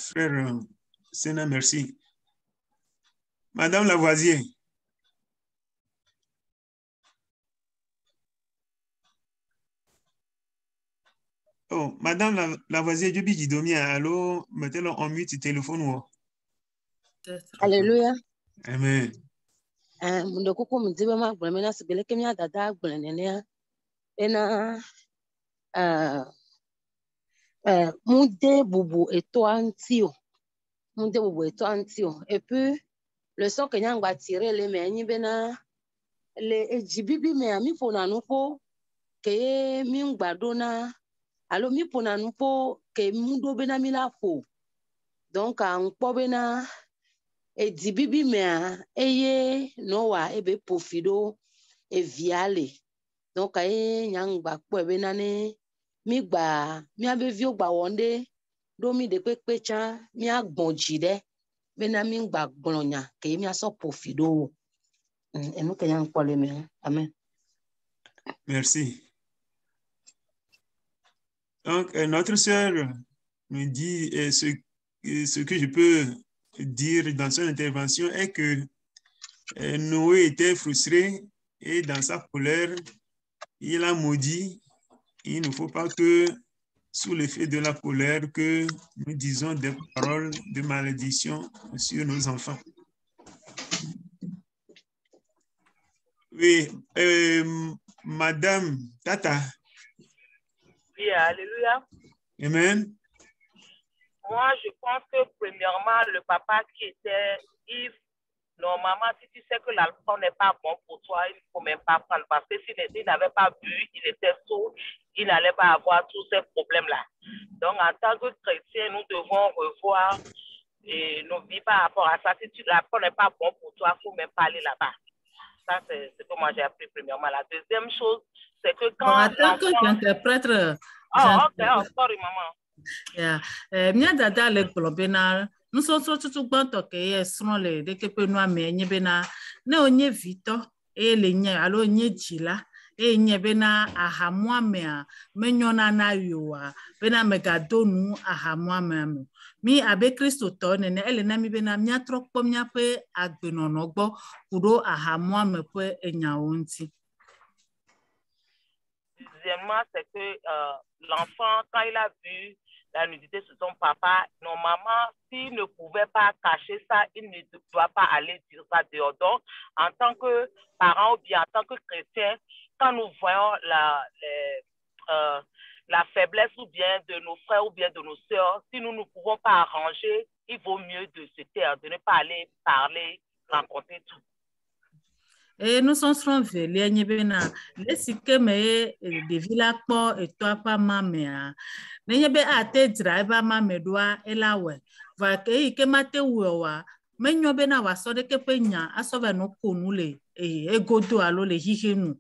Sénat, merci. Madame Lavoisier. Oh, Madame Lavoisier, je dis Domia, allô, mettez-le en mute téléphone. Alléluia. Amen. Mundo kuku mzibe ma gbele na sigele kemia dada gbele nene ena mude bubu eto antio. Mude bubu eto antio. Et puis le son que nyangba tirer les mais nyi bena le ejibibi me ami fona nupo ke mi ngbadona alo mi pona nupo ke mundo bena mi la fo. Donc en bena ejibibi me eye noa ebe pofido e viale. Donc aye nyangba kpo bena ne mi gba mi abe vi ogba wonde do mi de pepecha mi agbonji de bena mi gba gblonya ke mi aso pofido. Et nous qu'ayons pas les mains. Amen. Merci. Donc, notre sœur me dit ce que je peux dire dans son intervention est que Noé était frustré et dans sa colère, il a maudit. Il ne faut pas que, sous l'effet de la colère, que nous disons des paroles de malédiction sur nos enfants. Oui, Madame Tata. Oui, alléluia. Amen. Moi, je pense que premièrement, le papa qui était Yves, normalement, si tu sais que l'alcool n'est pas bon pour toi, il ne faut même pas prendre. Parce que s'il n'avait pas bu, il était sourd, il n'allait pas avoir tous ces problèmes-là. Donc, en tant que chrétien, nous devons revoir nos vies par rapport à ça. Si l'alcool n'est pas bon pour toi, il ne faut même pas aller là-bas. Ça, c'est ce que moi j'ai appris premièrement. La deuxième chose, c'est que quand attends que j'interprète. OK, sorry, maman. Mia dada le globena nous sommes tout banto ke esron le de ke pe no amenye bena na onye vito e le nye alo onye jila e nye bena ahamwa mea menyona na yoa bena megadonu ahamwa mea mi abe Kristo to nene ele na mi bena mia trokpo mia pe agbenono gbo kudo ahamwa me pe enya onti. Deuxièmement, c'est que l'enfant, quand il a vu la nudité sur son papa, normalement, s'il ne pouvait pas cacher ça, il ne doit pas aller dire ça dehors. Donc, en tant que parent ou bien en tant que chrétien, quand nous voyons la faiblesse ou bien de nos frères ou bien de nos sœurs, si nous ne pouvons pas arranger, il vaut mieux de se taire, de ne pas aller parler, rencontrer tout. Et nous sommes venus bena les sike me de villa po et toi pas mamea ne be ate driver mame doa elawe va ke mate wa menyo bena wa so de ke penya aso ve no konule egodo alo le hihenu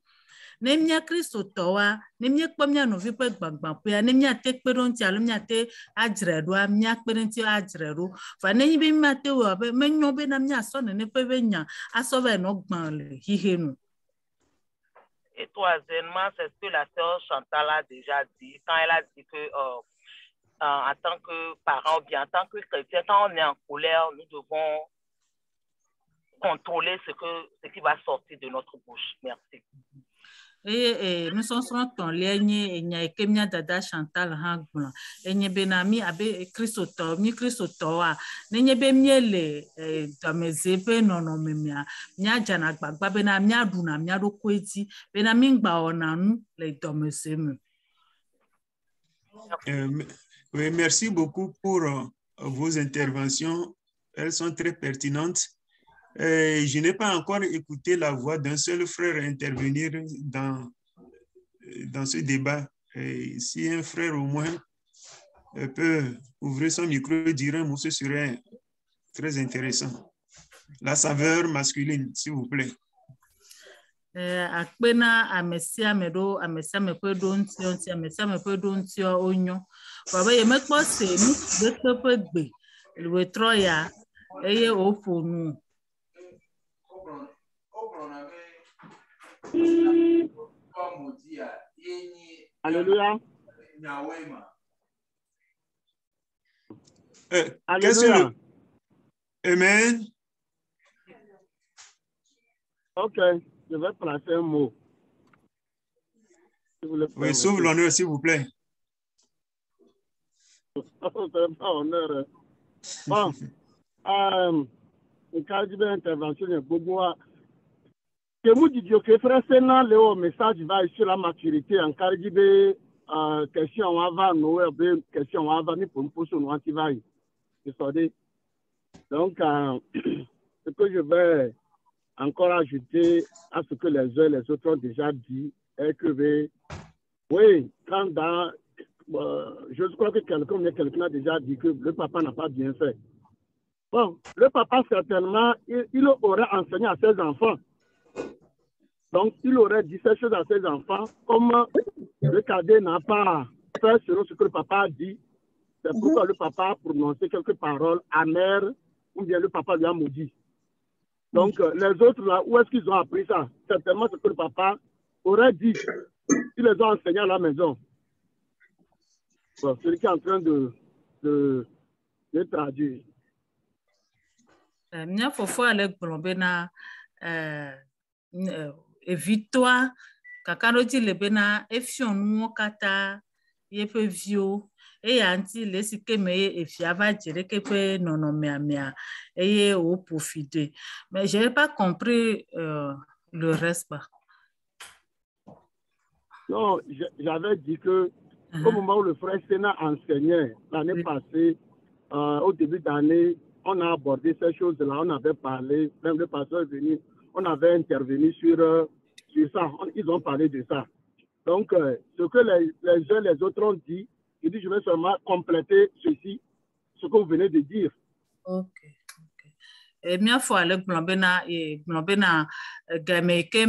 ne mia Kristo towa ne mia kpamia no vi pe gbagban pe ne mia te peronti alo mia te adredo mia perenti adredo fa ne bi mate wa be menyo bena mia so ne pe benya aso ve no gban le hihenu. Et troisièmement, c'est ce que la sœur Chantal a déjà dit, quand elle a dit que en tant que parent ou bien en tant que chrétien, quand on est en colère, nous devons contrôler ce qui va sortir de notre bouche. Merci. Nous sommes ton ligne et kemia dada Chantal Hangbla et benami abe Christoto mi Christotoa nenye be miele damezepe nono memia nya jana gbagba bena mia duna mia do kweti bena mingba onanu le domeseme. Oui, merci beaucoup pour vos interventions. Elles sont très pertinentes. Je n'ai pas encore écouté la voix d'un seul frère intervenir dans ce débat. Si un frère au moins peut ouvrir son micro et dire un mot, ce serait très intéressant. La saveur masculine, s'il vous plaît. Akpena amesia medo amesia mepedo ntio amesia mepedo ntio onyo Baba ye me kpɔ se nu ɖeke ƒe gbe le trɔ ya eye woƒo nu. Alléluia. Qu'est-ce que le... Amen. Ok, je vais placer un mot. Si vous le Oui, sauve l'honneur, s'il vous plaît. C'est pas honneur. Bon, une qualité d'intervention de Boboa. Que vous dites que frère Sénat, le message va sur la maturité en Caribé, question avant Noël, question avant ni pour me poser un antivaille. Donc, ce que je vais encore ajouter à ce que les uns et les autres ont déjà dit est que, oui, quand dans, je crois que quelqu'un a déjà dit que le papa n'a pas bien fait. Bon, le papa, certainement, il aurait enseigné à ses enfants. Donc, il aurait dit ces choses à ses enfants, comme le cadet n'a pas fait selon ce que le papa a dit. C'est pourquoi le papa a prononcé quelques paroles amères, ou bien le papa lui a maudit. Donc, les autres, là, où est-ce qu'ils ont appris ça? Certainement ce que le papa aurait dit. Ils les ont enseignés à la maison. Bon, celui qui est en train de traduire. Mia fofo ale gblɔ na evitɔa kakalo dzi le bena efiɔ nuwo katã yeƒe viwo eya ŋuti le si ke me evia va dze ɖeke ƒe nɔnɔmea eye wo profite. Mais je n'ai pas compris le reste. Non, j'avais dit que au moment où le frère Sénat enseignait l'année passée, au début d'année, on a abordé ces choses-là, on avait parlé, même le pasteur est venu, on avait intervenu sur ça, ils ont parlé de ça. Donc, ce que les uns et les autres ont dit, il dit, je vais seulement compléter ceci, ce que vous venez de dire. Ok. Mia fo ale gblɔ bena game ke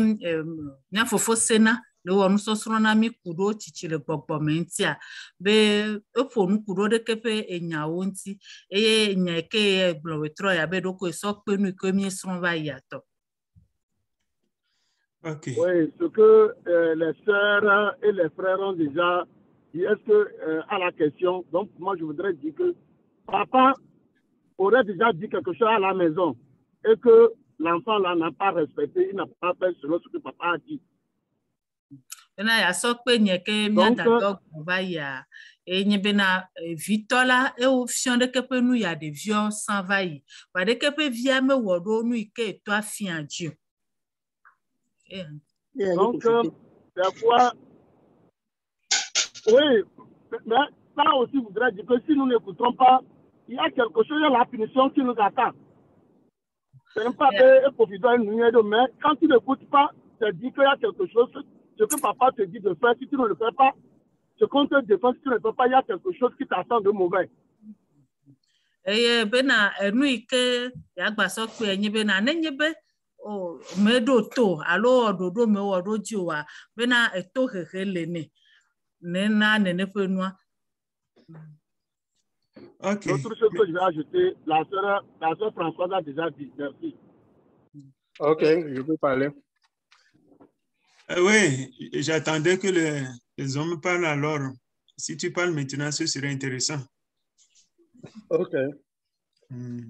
mia fofo Sena le wɔ nusɔsrɔ̃ na mi ku ɖo tsitsi le gbɔgbɔme ŋutia be eƒo nu ku ɖo ɖeke ƒe enyawo ŋuti eye nya ke gblɔ wetrɔ ya be ɖoko esɔ kpe nu ke mi srɔ̃ va yi atɔ. Okay. Oui, ce que les sœurs et les frères ont déjà dit, est-ce que à la question, donc moi je voudrais dire que papa aurait déjà dit quelque chose à la maison et que l'enfant là n'a pas respecté, il n'a pas fait selon ce que papa a dit. Bena ya sɔ kpe nye ke mia dadɔ va yia enye bena vitɔ la ewo fiɔ ɖeke ƒe nu ya ɖeviɔ sã va yi va ɖeke ƒe via me wɔ ɖo nu yi ke etɔa fia dzi. Donc des fois, oui, mais ça aussi voudrait dire que si nous n'écoutons pas, il y a quelque chose, il y a la punition qui nous attend. Ce n'est pas que profitant mais quand tu n'écoutes pas, c'est dit qu'il y a quelque chose. Ce que papa te dit de faire, si tu ne le fais pas, ce qu'on te défend, si tu ne le fais pas, il y a quelque chose qui t'attend de mauvais. Eye bena enu yi ke yagbasɔ kpe enye bena nenye be o me ɖo to alo ɖoɖo me wɔ ɖo dzi oa bena eto hehe le ne na nene ƒe nua. Ok. L'autre chose que je vais ajouter, la sœur Françoise a déjà dit. Merci. Ok, je peux parler. Oui, j'attendais que les hommes parlent alors. Si tu parles maintenant, ce serait intéressant. Ok. Moi,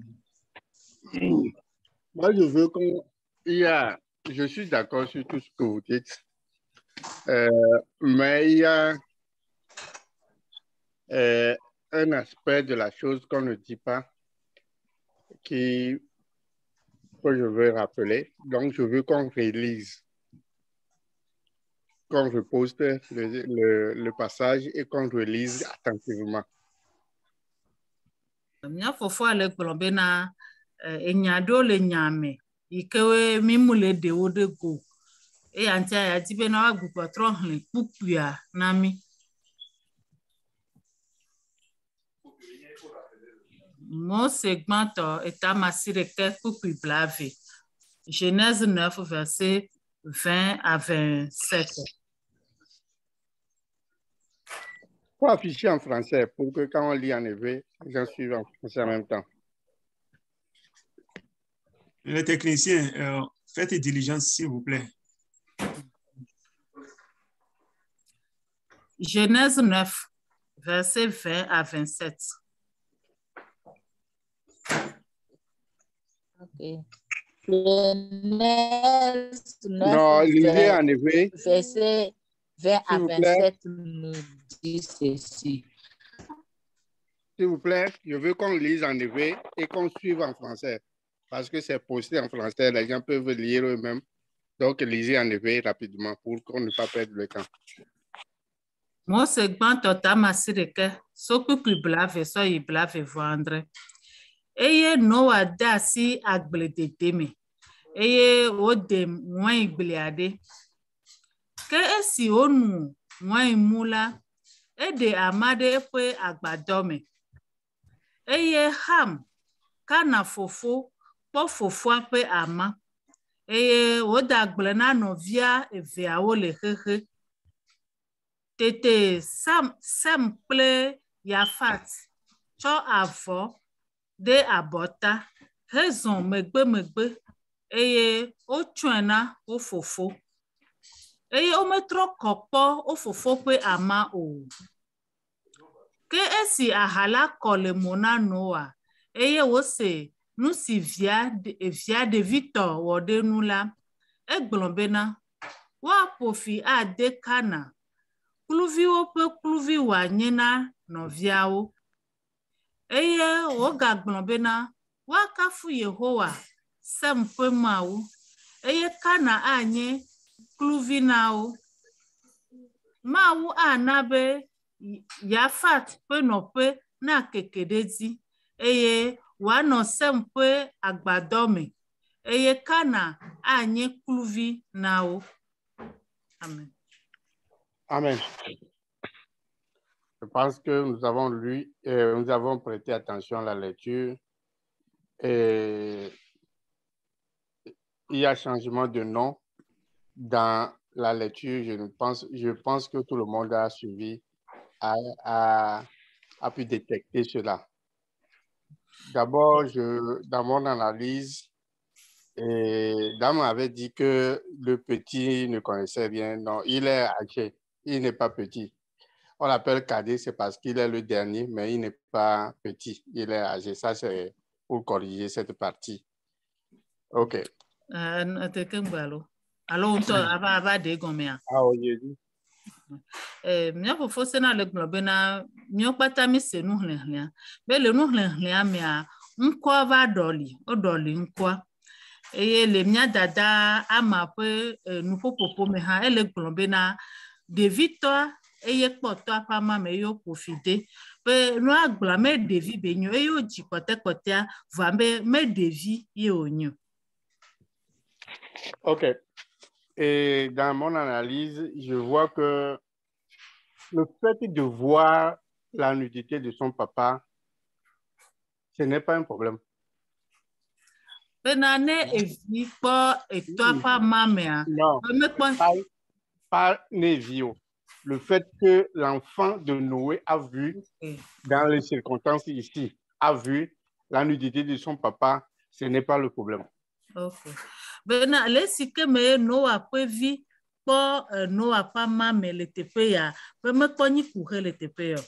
je veux qu'on... Je suis d'accord sur tout ce que vous dites. Mais il y a un aspect de la chose qu'on ne dit pas que je veux rappeler. Donc, je veux qu'on relise, qu'on reposte le passage et qu'on relise attentivement. Mia fofo ale gblɔ bena enya ɖewo le nya me yi ke mi mu le ɖewo ɖe go eya ŋuti ya di bena woagbugbɔ trɔ hlẽ kpukpuia na mi. Mose gbãtɔ etamasi ɖeke kpukpui blave. Genèse 9 verset 20 à 27. faut afficher en français pour que quand on lit en hébreu, les gens suivent en français en même temps. Le technicien, faites diligence, s'il vous plaît. Genèse 9, versets 20 à 27. Ok. Genèse 9, Non, lisez en hébreu. verset 20 à S'il vous plaît. 27 nous dit ceci. S'il vous plaît, je veux qu'on lise en hébreu et qu'on suive en français. Parce que c'est posté en français, les gens peuvent lire eux-mêmes. Donc, lisez en hébreu rapidement pour qu'on ne pas perdre le temps. Mose gbãtɔ tamasirike sokpukpui blave sɔ yi blave vɔandre. Eye Noa de asi agbledede me. Eye wode wain gblea ɖe. Ke esi wonu wain mu la, eɖe ama ɖe eƒe agbadɔ me. Eye Ham, Kana fofo, kpɔ fofoa ƒe ama. Eye woda agble na nɔvia eveawo le xexe. Tete Sem kple Yafat tsɔ avɔ ɖe abɔta hezɔ megbe eye wotsɔe na wo fofo. Eye wometrɔ kɔ kpɔ wo fofo ƒe ama o. Ke esi aha la kɔ le mo na Noa, eye wose nu si via ɖevitɔ wɔ ɖe nu la, egblɔ bena woaƒo fi ade Kana. Kluviwo ƒe kluvi wòanye na nɔviawo. Eye wogagblɔ bena woakafu Yehowa, Sem ƒe Mawu. Eye Kana anye kluvi na wo. Mawu ana be Yafat ƒe nɔƒe na keke ɖe dzi. Eye wòanɔ Sem ƒe agbadɔ me. Eye Kana anye kluvi na wo. Amen. Amen. Je pense que nous avons lu, nous avons prêté attention à la lecture. Et il y a changement de nom dans la lecture. Je pense que tout le monde a suivi, a pu détecter cela. D'abord, dans mon analyse, Dame avait dit que le petit ne connaissait rien. Non, il est âgé. Il n'est pas petit. On l'appelle cadet, c'est parce qu'il est le dernier, mais il n'est pas petit. Il est âgé. Ça, c'est pour corriger cette partie. OK. Alors, mia fofo sena le gblɔ bena mia kpata mi se nu hlẽhlẽa be le nu hlẽhlẽa mea ŋkɔ va ɖɔli o ɖɔli ŋkɔa eye le mia dada ama ƒe nuƒoƒoƒo me hã ele gblɔ bena ɖevitɔ eye kpɔtɔ ƒe ama me eye ƒo fi de be nua gblɔ me ɖevi be nyo eye wodzi kpɔtɛkpɔtɛa va be me ɖevi ye wonyo. OK. Et dans mon analyse, je vois que le fait de voir la nudité de son papa, ce n'est pas un problème. Non, pas Névio. Le fait que l'enfant de Noé a vu, dans les circonstances ici, a vu la nudité de son papa, ce n'est pas le problème. Okay. Bena le sike me Noa ƒe vi kpɔ Noa ƒe ama me le teƒe ya be mekpɔ nyi kuhe le teƒe ya.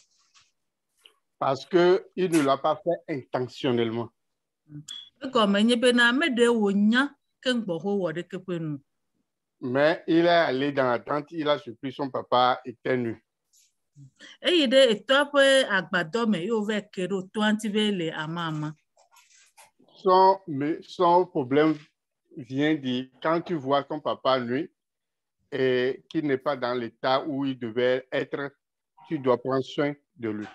Parce que il ne l'a pas fait intentionnellement. Egɔme nye bena ame ɖe wonya ke ŋgbɔ ho wɔ ɖeke ƒe nu. Mais il est allé dans la tente, il a surpris son papa était nu. Eyi ɖe etɔa ƒe agbadɔ me ye wova ke ɖo toa ŋuti be le ama. Son problème vient de quand tu vois ton papa nu et qu'il n'est pas dans l'état où il devait être, tu dois prendre soin de lui.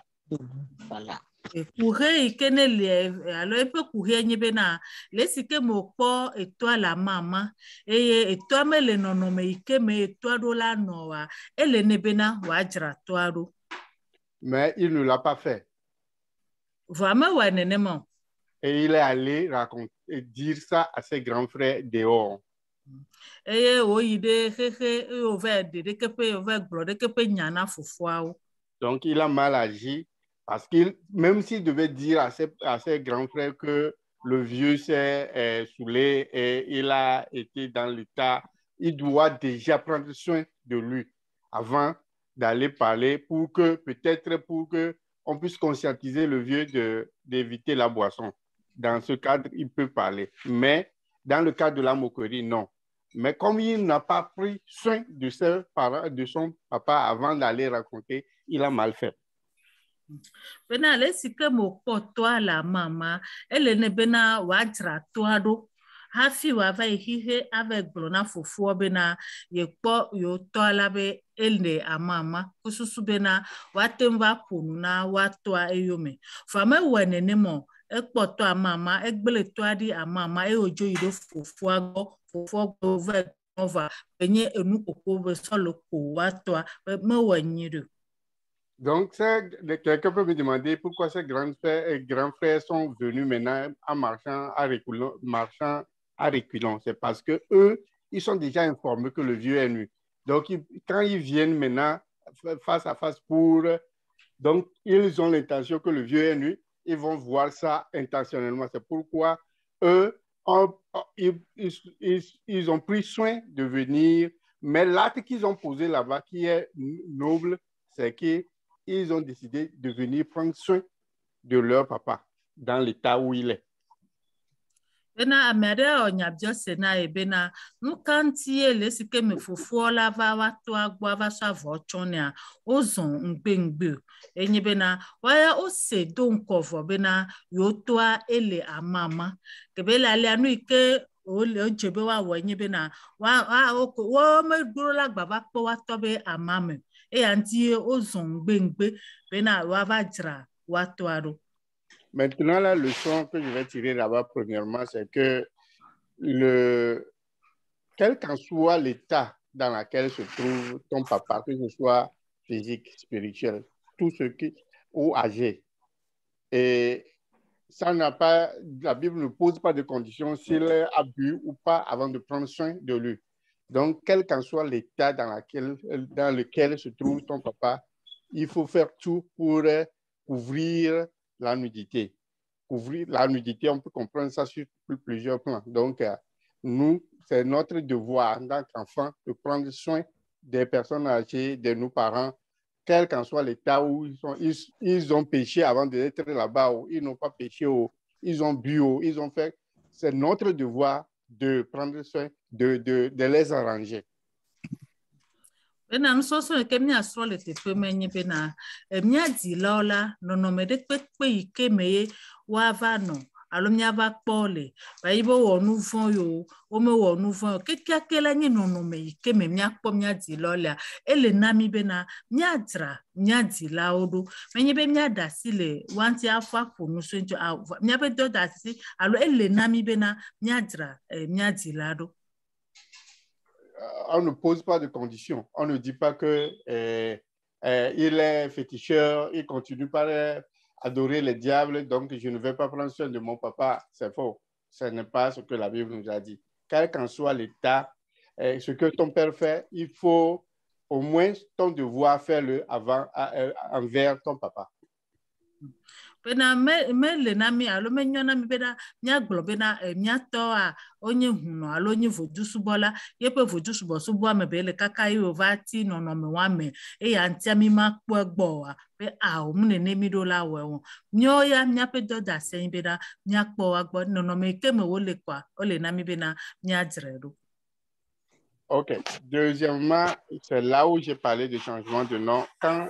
Voilà. Kuhe ike ne le alo eƒe kuhe nye bena le sike mo kpɔ etɔa la mama eye etɔa me le nɔnɔme ike me etɔa ɖo la nɔa ele ne bena wòadzra tɔa ɖo. Mais il ne l'a pas fait. Vɔ me wɔ nenema. Et il est allé dire ça à ses grands frères dehors. Eye woyi ɖe xexe eye wova ɖe ɖeke ƒe wova gblɔ ɖeke ƒe nya na fofoawo. Donc, il a mal agi parce qu'il, même s'il devait dire à ses grands frères que le vieux s'est saoulé et il a été dans l'état, il doit déjà prendre soin de lui avant d'aller parler pour que on puisse conscientiser le vieux d'éviter la boisson. Dans ce cadre, il peut parler. Mais dans le cadre de la moquerie, non. Mais comme il n'a pas pris soin de ses parents, de son papa avant d'aller raconter, il a mal fait. Bena le sike mo poto la mama ele ne bena wajra toado hafi wa va hihe avec blona fufu bena ye po yo to ala be ele a mama kususu bena watemva punu na watwa eyome fama wenene mo ekpoto a mama egbele toadi a mama e ojo ido fufu ago ve nova benye enu koko be solo ko watwa me wenyiru. Donc, quelqu'un peut me demander pourquoi ces grands frères sont venus maintenant en marchant à reculons. C'est parce que eux, ils sont déjà informés que le vieux est nu. Donc, quand ils viennent maintenant face à face donc, ils ont l'intention que le vieux est nu, ils vont voir ça intentionnellement. C'est pourquoi eux, ils ont pris soin de venir. Mais l'acte qu'ils ont posé là-bas, qui est noble, c'est qu'ils ont décidé de venir prendre soin de leur papa dans l'état où il est. Bena amere onyabio sena ebena nukanti ele sike me fufu la va watu agwa va savo chonia ozon ngbengbe enye bena waya ose don cover bena yotoa ele amama kebele ale anu ike ole ojebe wa wenye bena wa me duro la gba va po wa tobe amame e anti ozon ngbengbe bena wa va dra watu aro. Maintenant, la leçon que je vais tirer là-bas, premièrement, c'est que quel qu'en soit l'état dans lequel se trouve ton papa, que ce soit physique, spirituel, tout ce ou âgé, et ça n'a pas, la Bible ne pose pas de conditions s'il a bu ou pas avant de prendre soin de lui. Donc, quel qu'en soit l'état dans lequel se trouve ton papa, il faut faire tout pour couvrir la nudité. Couvrir la nudité, on peut comprendre ça sur plusieurs plans. Donc, nous, c'est notre devoir en tant qu'enfants de prendre soin des personnes âgées, de nos parents, quel qu'en soit l'état où ils ont péché avant d'être là-bas, ou ils n'ont pas péché, ou ils ont bu, ou ils ont fait. C'est notre devoir de prendre soin, de les arranger. Bena nsoso ke mi asro le te pe menye bena mi adi laola no me de pe ike meye wa va no alo mi ava pole ba ibo wo nu fon yo o me wo nu fon ke akela ni no me ike me mi akpo mi adi laola ele na mi bena mi adra mi adi laodo menye be mi ada sile wanti afa ko nu so njo mi abe do da si alo ele na mi bena mi adra mi adi lado. On ne pose pas de conditions. On ne dit pas que il est féticheur, il continue par adorer les diables, donc je ne vais pas prendre soin de mon papa. C'est faux. Ce n'est pas ce que la Bible nous a dit. Quel qu'en soit l'état, ce que ton père fait, il faut au moins ton devoir faire-le envers ton papa. Bena me le na mi alo me nyona mi bena nya glo bena mia to a onye huno alo onye vodusu bola ye pe vodusu bo so bo me be le kaka yi ovati no me wa me e ya ntia mi ma po egbo a pe a o mu ne mi do la we won nyo ya mia pe do da sen bena mia po agbo no me ke me wo le kwa o le na mi bena mia dredo. OK. Deuxièmement, c'est là où j'ai parlé de changement de nom. Quand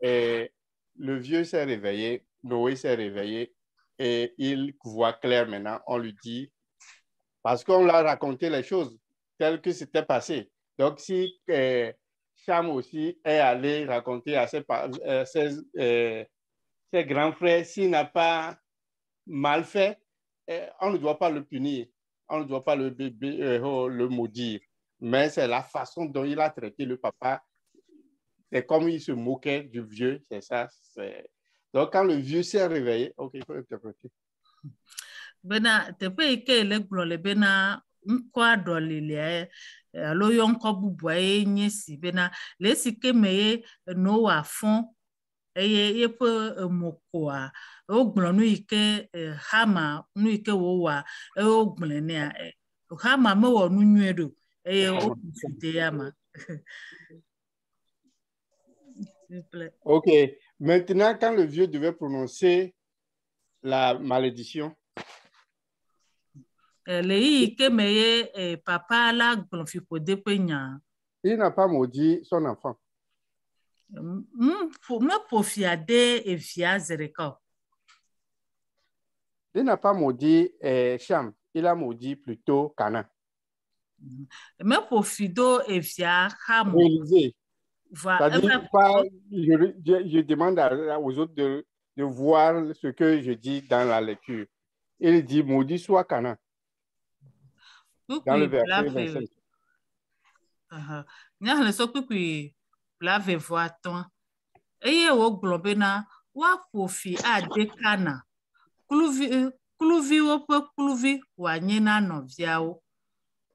le vieux s'est réveillé, Noé s'est réveillé et il voit clair maintenant, on lui dit, parce qu'on l'a raconté les choses telles que c'était passé. Donc, si Cham aussi est allé raconter à ses grands frères, s'il n'a pas mal fait, on ne doit pas le punir, on ne doit pas le maudire. Mais c'est la façon dont il a traité le papa. C'est comme il se moquait du vieux, c'est ça. Donc, quand le vieux s'est réveillé, OK, il faut interpréter. Bena, te pe ike le glole bena nkwa dolile alo yo nko bubu nyesi bena le sike meye no wa fon eye pe mokoa o gblo nu ike hama nu ike wo wa o gblo ne a hama me wo nu nwedo eye o fide ya ma. OK. Maintenant, quand le vieux devait prononcer la malédiction, il n'a pas maudit son enfant. Il n'a pas maudit Cham, il a maudit plutôt Canaan. Réalisé. C'est-à-dire, je demande aux autres de voir ce que je dis dans la lecture. Il dit, maudit soit Canaan. Dans le verset 25.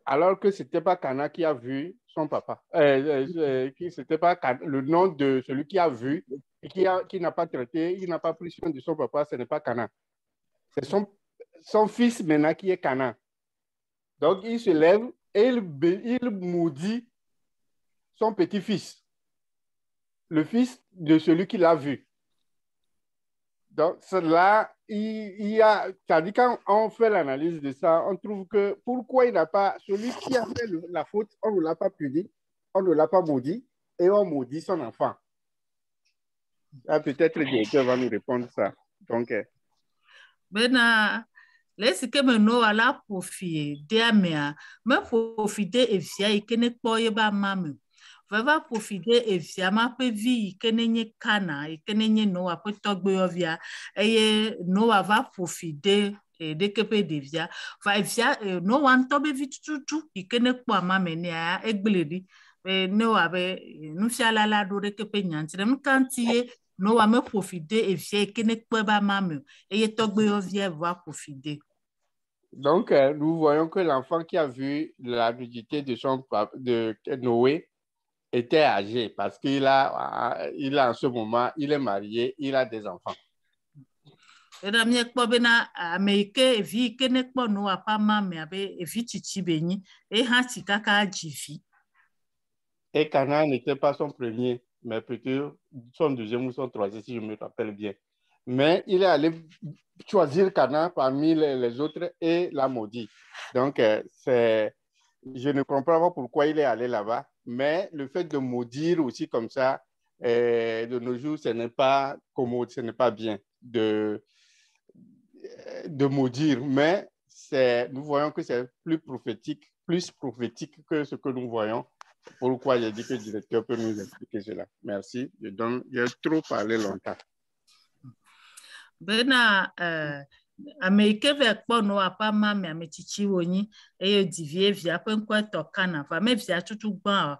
Alors que ce n'était pas Canaan qui a vu son papa. C'était pas le nom de celui qui a vu et qui n'a pas traité, il n'a pas pris soin de son papa, ce n'est pas Canaan. C'est son fils maintenant qui est Canaan. Donc il se lève et il maudit son petit-fils, le fils de celui qui l'a vu. Donc cela, c'est-à-dire quand on fait l'analyse de ça, on trouve que pourquoi il n'a pas, celui qui a fait la faute, on ne l'a pas puni, on ne l'a pas maudit et on maudit son enfant. Peut-être le directeur va nous répondre ça. Donc, laisse que me no ala profiter diamea me profiter et via ikene kpoye ba mame va profiter et via ma pe vi ikene nye kana ikene nye no apo togbe ovia eye no va profiter de kepe de via va via no wan tobe vi tutu ikene kpo mame ne a egbledi no abe nu fiala la do de kepe nyantre m kantie no va me profiter et via ikene kpo ba mame eye togbe ovia va profiter. Donc, nous voyons que l'enfant qui a vu la nudité de Noé était âgé parce qu'il a en ce moment, il est marié, il a des enfants. Et Canaan n'était pas son premier, mais plutôt son deuxième ou son troisième, si je me rappelle bien. Mais il est allé choisir Canaan parmi les autres et l'a maudit. Donc, je ne comprends pas pourquoi il est allé là-bas, mais le fait de maudire aussi comme ça, de nos jours, ce n'est pas commode, ce n'est pas bien de maudire, mais nous voyons que c'est plus prophétique que ce que nous voyons. Pourquoi j'ai dit que le directeur peut nous expliquer cela. Merci, j'ai trop parlé longtemps. Bena Amerike ve kpo no apa ma me ametichi woni e divie via penkwe tokana fa me via tutu gban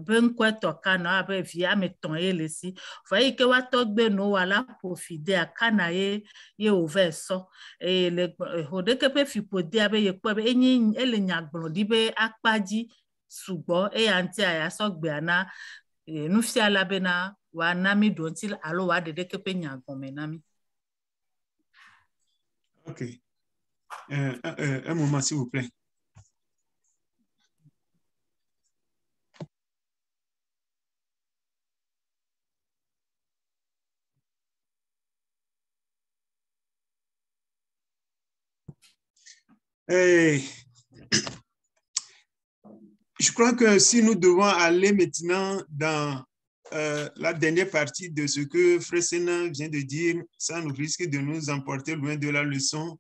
benkwe tokana abe via me ton elesi fa ike wa togbe no wala profiter akana ye overso e le hodeke pe fipode abe ye kpo enyi ele nyagbon di be akpaji sugbo e anti aya sogbe ana nu fiala bena wa nami dontil alo wa dedeke pe nyagbon menami. OK. Un moment, s'il vous plaît. Je crois que si nous devons aller maintenant dans la dernière partie de ce que Frère Sénan vient de dire, ça nous risque de nous emporter loin de la leçon.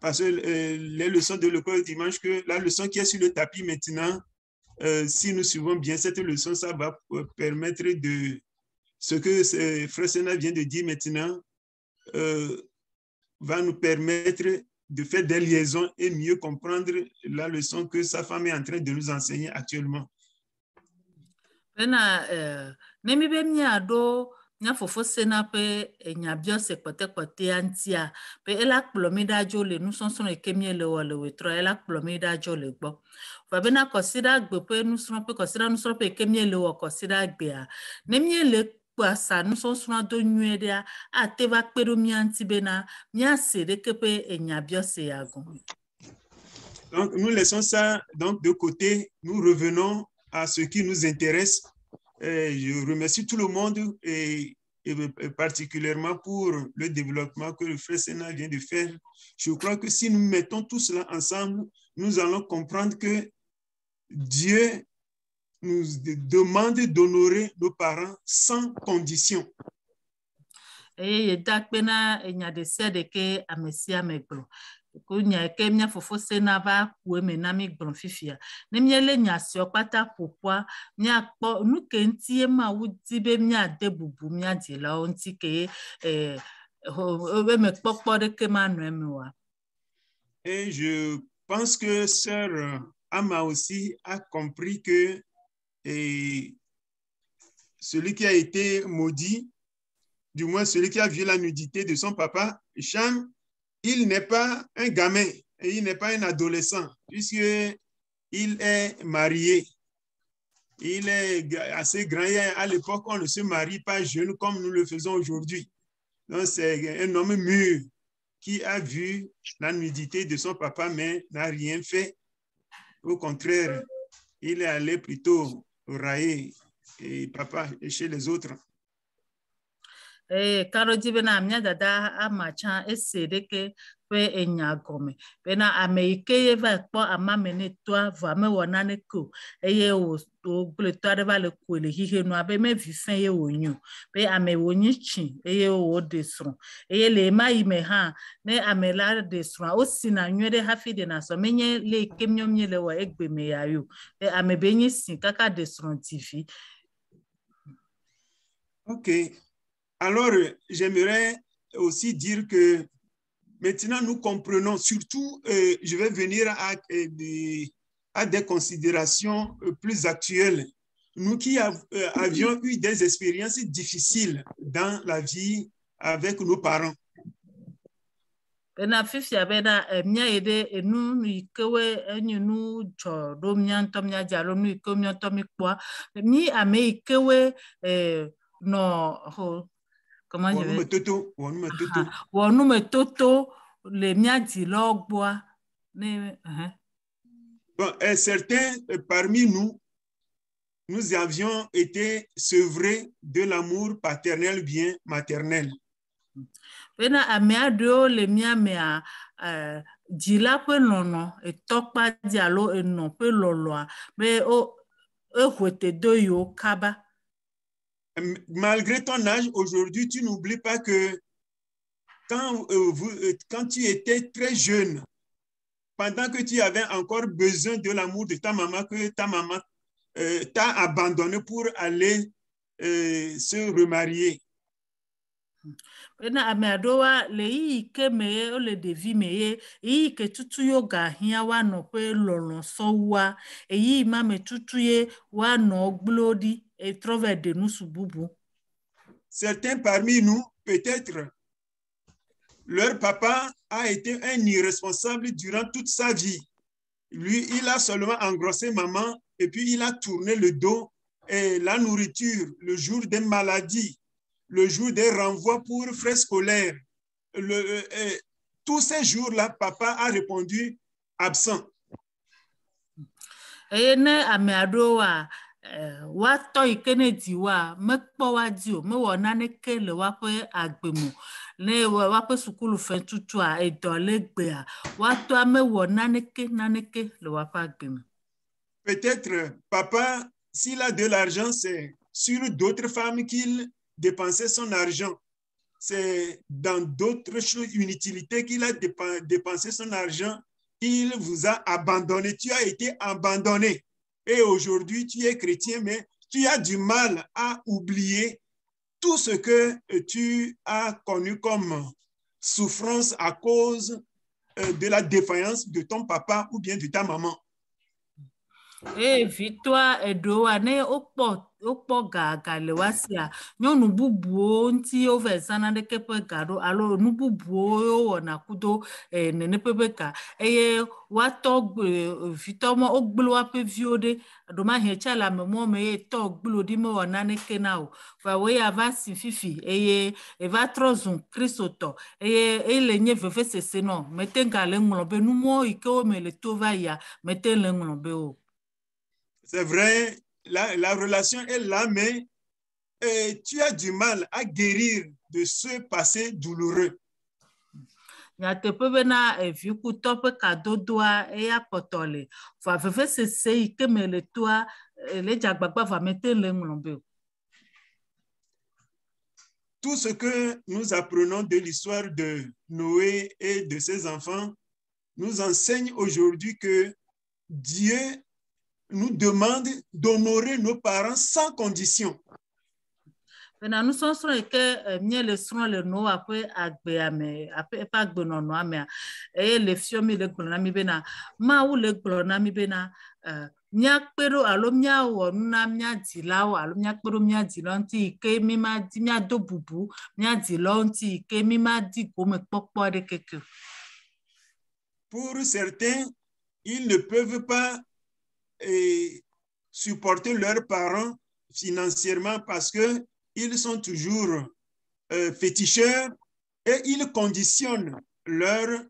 Parce que les leçons de l'école dimanche, que la leçon qui est sur le tapis maintenant, si nous suivons bien cette leçon, ça va permettre de ce que Frère Sénan vient de dire maintenant, va nous permettre de faire des liaisons et mieux comprendre la leçon que sa femme est en train de nous enseigner actuellement. Nemi be mia do nya fofo sena pe nya bio se kote antia pe ela plomida jo le nu sonson e kemie le wole wetro ela plomida jo le gbo fa bena consider gbe pe nu son pe consider nu son pe kemie le wo consider gbe a nemi le Kwasa nusonsona do nyuedea ateva kperu mianti bena miase de kepe enyabiose yago. Donc nous laissons ça donc de côté, nous revenons à ce qui nous intéresse. Je remercie tout le monde et particulièrement pour le développement que le frère Sena vient de faire. Je crois que si nous mettons tout cela ensemble, nous allons comprendre que Dieu nous demande d'honorer nos parents sans condition. Et dakpena enyadese de ke amesia meglo. Kunya ke mia fofo Sena va kueme na mi gbon fifia. Ne miele nyasio pata popwa mia kpo nu ke ntie ma wudi be mia debubu mia di la onti ke be me kpokpo de ke ma no emewa. Et je pense que sœur Ama aussi a compris que celui qui a été maudit, du moins celui qui a vu la nudité de son papa, Cham, il n'est pas un gamin et il n'est pas un adolescent, puisqu'il est marié. Il est assez grand. À l'époque, on ne se marie pas jeune comme nous le faisons aujourd'hui. Donc, c'est un homme mûr qui a vu la nudité de son papa, mais n'a rien fait. Au contraire, il est allé plutôt railler et papa et chez les autres. Karo jibena amnya dada amacha esedeke pe enyagome bena ameike yeva kpo amamene toa vame wonane ko eye o gle toa va le kwele hihe no abe me vifin ye wonyu pe ame wonyichi eye o desron eye le mai me ha ne amela desron o sina nwede hafi de na so menye le kemnyomye le wa egbe me yayo pe ame benyi sin kaka desron TV. OK. Alors, j'aimerais aussi dire que maintenant, nous comprenons, surtout, je vais venir à des considérations plus actuelles. Nous qui avions eu des expériences difficiles dans la vie avec nos parents. Bena fifia bena mia ede enu ikewe enyunu cho do mia ntomia jalo nu ikomia ntomi kwa ni ame ikewe no ho comment je vais wonu metoto le mia di logboa ne bon, certains parmi nous avions été sevrés de l'amour paternel bien maternel. Bena amea do le mia mea dila pe nono e tokpa dialo e non pe loloa be o hwete do yo kaba. Malgré ton âge, aujourd'hui, tu n'oublies pas que quand tu étais très jeune, pendant que tu avais encore besoin de l'amour de ta maman, que ta maman t'a abandonné pour aller se remarier. Bena ameadowa le yi ke meye o le devi meye yi ke tutu yo ga hia wa no pe lolon so wa e yi ma me tutu ye wa no glodi et trouver de nous sububu. Certains parmi nous, peut-être, leur papa a été un irresponsable durant toute sa vie. Lui, il a seulement engrossé maman et puis il a tourné le dos et la nourriture le jour des maladies, le jour des renvois pour frais scolaires. Tous ces jours-là, papa a répondu absent. Et ne ameadowa wa to ikene diwa me kpo wa dio me wona ne ke le wa pe agbemu ne wa pe sukulu fe tutu a edolegbe a wa to me wona ne ke le wa pe agbemu. Peut-être papa, s'il a de l'argent, c'est sur d'autres femmes qu'il dépensait son argent. C'est dans d'autres choses, une utilité qu'il a dépensé son argent. Il vous a abandonné. Tu as été abandonné. Et aujourd'hui, tu es chrétien, mais tu as du mal à oublier tout ce que tu as connu comme souffrance à cause de la défaillance de ton papa ou bien de ta maman. Vitoa edoa ne okpo gaga le wasia nyɔnu bubuwo ŋti wove zãna ɖeke ƒe ga ɖo alo nu bubuwo wɔna kudo nene ƒe ga eye woatɔ vitɔ ma wogble woaƒe viwo ɖe ɖomahe tsa le amemɔ me eye tɔ gble ɖi mewɔ naneke na o va wo ya va si fifi eye eva trɔ zu kristotɔ eye ele nye vevesese nɔ mete ga le ŋlɔ be numɔ yi ke wo me le to va yia mete le ŋlɔ be o. C'est vrai, la relation est là, mais tu as du mal à guérir de ce passé douloureux. Nyateƒe bena evikutɔ ƒe kadodoa eya kpɔtɔ le va vevesese yi ke me le toa le dzagbagba va mete le ŋlɔ be o. Tout ce que nous apprenons de l'histoire de Noé et de ses enfants nous enseigne aujourd'hui que Dieu nous demande d'honorer nos parents sans condition. Bena nusɔsrɔ̃ yi ke mie le srɔ̃ le Noa ƒe agbea me eƒe agbenɔnɔa mea eye le fiɔ mi le gblɔ na mi bena Mawu le gblɔ na mi bena míakpe ɖo alo míawɔ nu na mía dzilawo alo míakpe ɖo mía dzilawo ŋuti yi ke mi madi míado bubu mía dzilawo ŋuti yi ke mi madi gomekpɔkpɔ aɖeke. Pour certains, ils ne peuvent pas supporter leurs parents financièrement parce que ils sont toujours féticheurs et ils conditionnent leur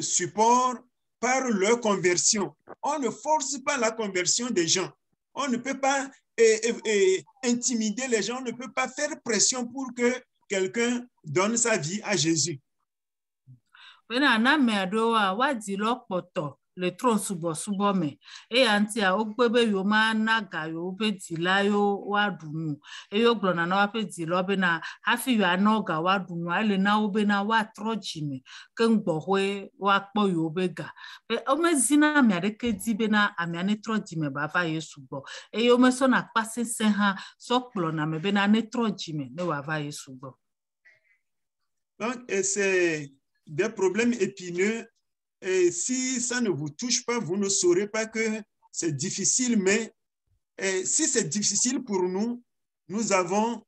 support par leur conversion. On ne force pas la conversion des gens. On ne peut pas intimider les gens, on ne peut pas faire pression pour que quelqu'un donne sa vie à Jésus. Le tron subo me e anti a ogbe be yo ma na ga yo be dila yo wa dunu e yo glo na wa pe dilo be na hafi yo anoga wa dunu ale na wo be na wa trojime ke ngbo hwe wa kpo yo be ga be o me zina mi ade ke di be na ami ane trojime ba va Yesu gbo e yo me so na pasese ha so kplo na me be na ne trojime ne wa va Yesu gbo. Donc c'est des problèmes épineux. Et si ça ne vous touche pas, vous ne saurez pas que c'est difficile, mais si c'est difficile pour nous, nous avons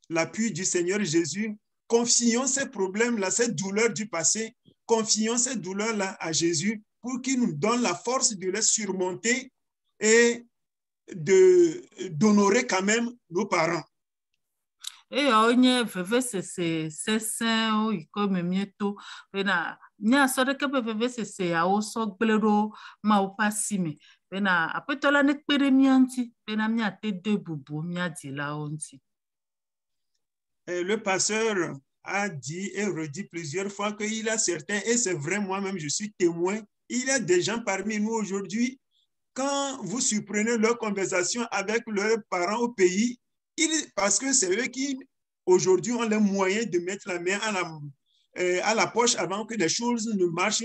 l'appui du Seigneur Jésus. Confions ces problèmes-là, ces douleurs du passé, confions ces douleurs-là à Jésus pour qu'il nous donne la force de les surmonter et d'honorer quand même nos parents. Et onye vevesese sesen o ikome mieto bena nya sore ke vevesese ya o so gblero ma o pasime bena apetola ne kpere mianti bena mia te de bubu mia dila onti. Le pasteur a dit et redit plusieurs fois qu'il y a certains, et c'est vrai, moi-même je suis témoin, il y a des gens parmi nous aujourd'hui, quand vous surprenez leur conversation avec leurs parents au pays, parce que c'est eux qui, aujourd'hui, ont les moyens de mettre la main à la poche avant que les choses ne marchent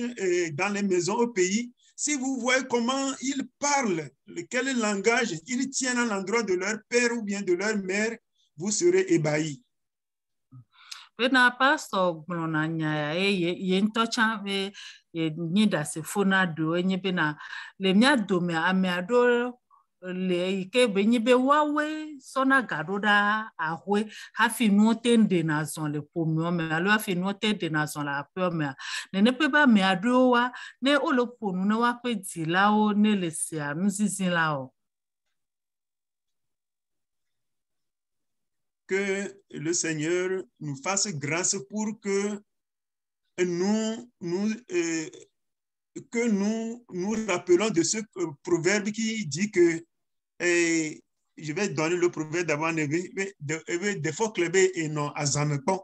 dans les maisons au pays. Si vous voyez comment ils parlent, quel langage ils tiennent à l'endroit de leur père ou bien de leur mère, vous serez ébahis. Bena pastor glona nya ye ntocha be ye nyida se fona do enye bena le mia do me ado le ike be nyibe wawe sona gadoda ahwe hafi nuotende na zon le pomio me alo hafi nuotende na zon la pe me ne pe ba me ado wa ne oloponu ne wa pe dilao ne le se anuzizin lao. Que le Seigneur nous fasse grâce pour que nous rappelons de ce proverbe qui dit que, je vais donner le proverbe d'abord, des fois clé et non azamepon,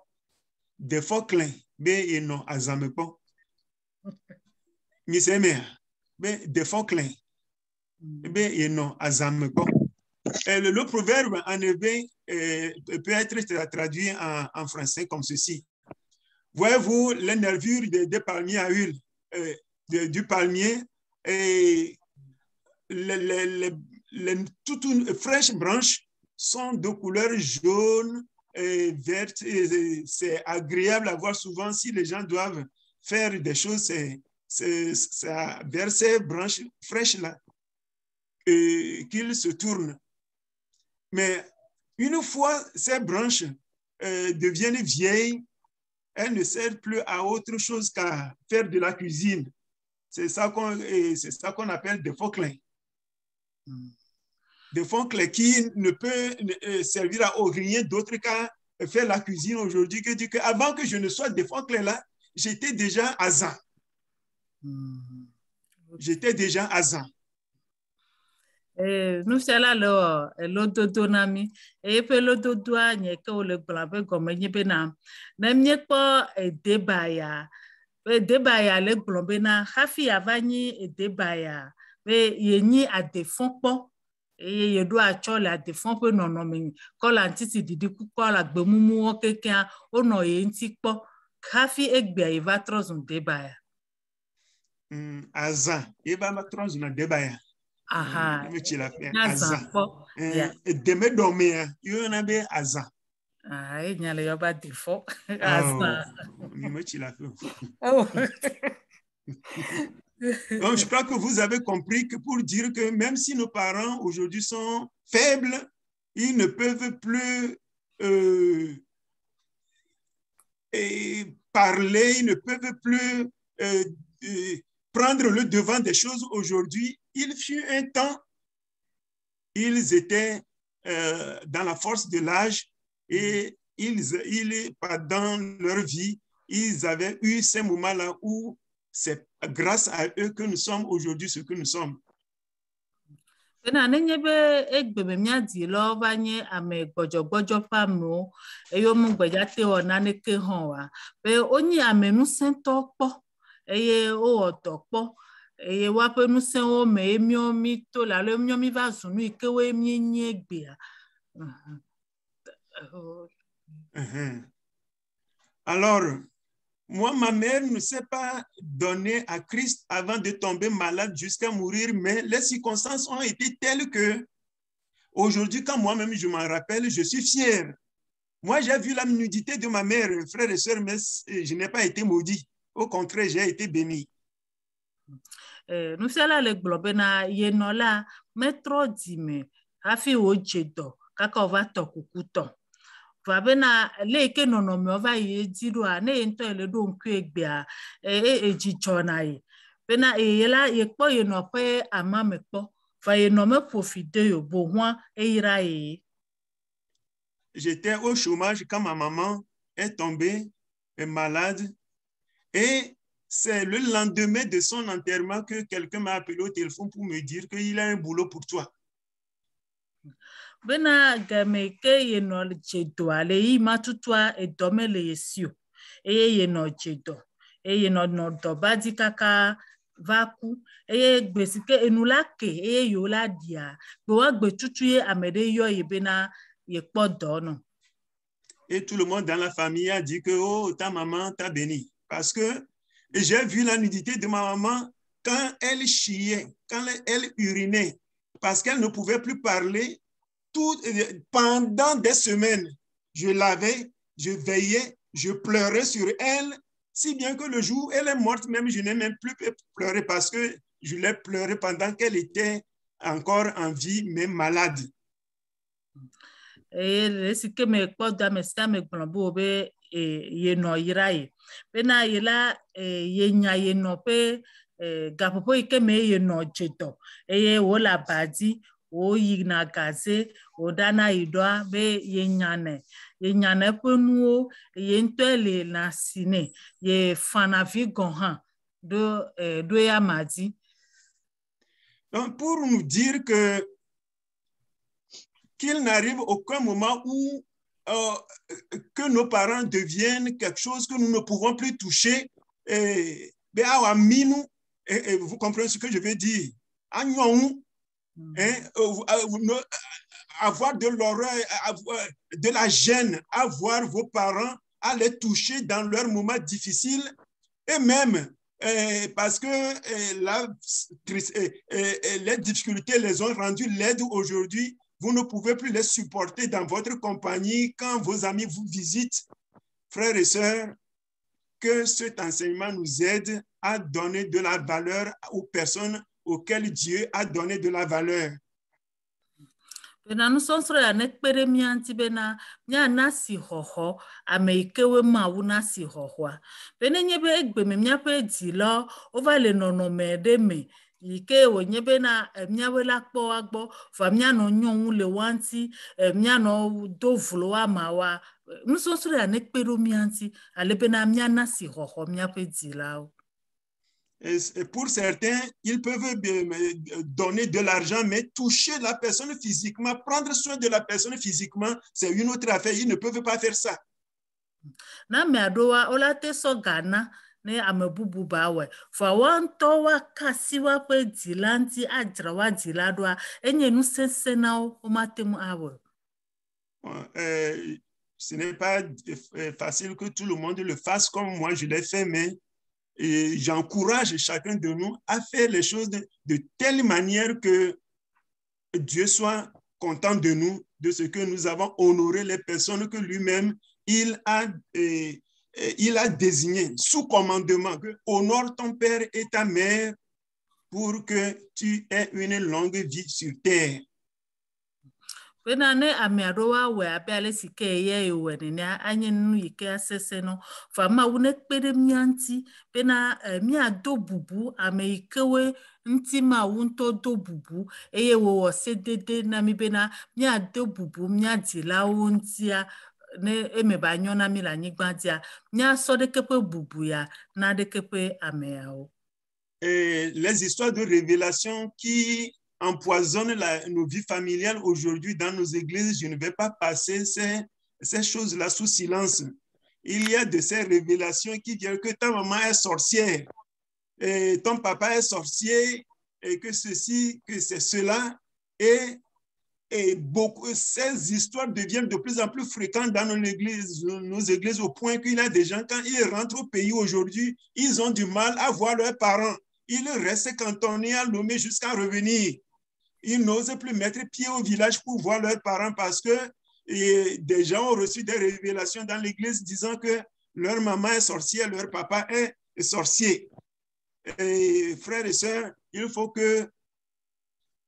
des fois clé et non azamepon, misé des fois clé et non azamepon. Le proverbe en hébreu peut être traduit en français comme ceci. Voyez-vous les nervures des palmiers à huile, du palmier, et toutes les fraîches branches sont de couleur jaune et verte. C'est agréable à voir souvent si les gens doivent faire des choses, c'est vers ces branches fraîches-là. qu'il se tourne. Mais une fois ces branches deviennent vieilles, elles ne servent plus à autre chose qu'à faire de la cuisine. C'est ça qu'on appelle des fauclins. Des fauclins qui ne peut servir à rien d'autre qu'à faire la cuisine aujourd'hui. Que avant que je ne sois des fauclins là, j'étais déjà azan. J'étais déjà azan. Nous sommes là, l'audodo nami, et puis l'audodo a n'y que le blabé comme n'y benam. Même n'y pas débaya, débaya le blabéna, hafi avani et débaya, mais y ni à défend pas. Et il doit acheter la défense pour non nommer. Quand l'antisi dit que quand la bemumu ou quelqu'un on a un petit peu, hafi ekbia il va trop en débaya. Azan, il va trop en débaya. Aha. Azan. Demain dormir, il y en a bien azan. Ah, il y a le bas défaut. Azan. Donc, je crois que vous avez compris que pour dire que même si nos parents aujourd'hui sont faibles, ils ne peuvent plus parler, ils ne peuvent plus prendre le devant des choses aujourd'hui. Il fut un temps, ils étaient dans la force de l'âge et pendant leur vie, ils avaient eu ces moments-là où c'est grâce à eux que nous sommes aujourd'hui ce que nous sommes. Na nenye be egbe mia di lo ba nye ame gbojo pamo eyo mu gbeja te ona ne ke han wa be onyi ame nu sento po eye o oto po eye wa pe nu sen o me emi o mi to la lo emi o mi va sunu ikewe emi nyi egbe a. Alors moi, ma mère ne s'est pas donnée à Christ avant de tomber malade jusqu'à mourir, mais les circonstances ont été telles que aujourd'hui, quand moi-même je m'en rappelle, je suis fier. Moi, j'ai vu la nudité de ma mère, frères et sœurs, mais je n'ai pas été maudit. Au contraire, j'ai été béni. Nous sommes là, les globena, yenola, metro dime, hafi ojedo, kaka va tokukuto. Vabena leke nono me ova ye diru a ne ento ele do nku egbe a ejichona yi bena yela ye kpo ye no pe ama me kpo fa ye no me profiter yo bo hoan ira yi. J'étais au chômage quand ma maman est tombée malade et c'est le lendemain de son enterrement que quelqu'un m'a appelé au téléphone pour me dire qu'il a un boulot pour toi. Bena game ke ye no chedo ale yi matutwa edome le yesio ye no chedo ye no do badi kaka vaku gbesike enula ke yo la dia gbe wa gbe tutu ye amede yo ye bena ye podo no. Et tout le monde dans la famille a dit que oh ta maman t'a béni parce que j'ai vu la nudité de ma maman quand elle chiait, quand elle urinait parce qu'elle ne pouvait plus parler. Pendant des semaines, je lavais, je veillais, je pleurais sur elle, si bien que le jour où elle est morte, même je n'ai même plus pleuré parce que je l'ai pleuré pendant qu'elle était encore en vie, mais malade. Et ce que me porte dans mes stats, me glombo be ye no iraye. Pena yela ye nya ye no pe gapopo ike me ye no cheto. Eye wola badi. O yina gaze o dana idoa be yenyane penuo yentele na sine ye fanavi gonhan do ya madi. Donc pour nous dire que qu'il n'arrive aucun moment où que nos parents deviennent quelque chose que nous ne pouvons plus toucher vous comprenez ce que je veux dire. Avoir de l'horreur, de la gêne, à voir vos parents, à les toucher dans leurs moments difficiles, et même parce que les difficultés les ont rendus laides aujourd'hui, vous ne pouvez plus les supporter dans votre compagnie quand vos amis vous visitent. Frères et sœurs, que cet enseignement nous aide à donner de la valeur aux personnes auxquelles Dieu a donné de la valeur. Bena nusonsro ya nekpere mianti bena nya nasi hoho ameikewe mawu nasi hohoa. Bena nyebe egbeme miape dilo over le nonome de me. Ike wo nyebe na miawe lakpo agbo fa miano nyonwu le wanti miano dovulo amawa. Nusonsro ya nekpere mianti ale bena mia nasi hoho miape dilao. Et pour certains, ils peuvent donner de l'argent, mais toucher la personne physiquement, prendre soin de la personne physiquement, c'est une autre affaire. Ils ne peuvent pas faire ça. Na me adowa olate so gana ne amebubu bawe. Fa wanto wa kasi wa pe dilanti adra wa diladwa enye nu sensenao o matemu awe. Ce n'est pas facile que tout le monde le fasse comme moi je l'ai fait, mais et j'encourage chacun de nous à faire les choses de telle manière que Dieu soit content de nous, de ce que nous avons honoré les personnes que lui-même il a désignées sous commandement, que honore ton père et ta mère pour que tu aies une longue vie sur terre. Bena ne amiadowa we abiale sike ye we ne anye nu yike asese no fa ma wune kpere mianti bena mia do bubu ameikewe nti ma wunto do bubu eye wo sedede na mi bena mia do bubu mia dila wuntia ne emeba nyona mi la nyigbandia mia so de kepe bubu ya na de kepe ameao. Et les histoires de révélation qui empoisonnent nos vies familiales aujourd'hui dans nos églises, je ne vais pas passer ces choses-là sous silence. Il y a de ces révélations qui disent que ta maman est sorcière, et ton papa est sorcier, et que ceci, que c'est cela. Et ces histoires deviennent de plus en plus fréquentes dans nos églises au point qu'il y a des gens, quand ils rentrent au pays aujourd'hui, ils ont du mal à voir leurs parents. Ils restent cantonnés à Lomé jusqu'à revenir. Ils n'osent plus mettre pied au village pour voir leurs parents parce que des gens ont reçu des révélations dans l'église disant que leur maman est sorcière, leur papa est sorcier. Et frères et sœurs, il faut que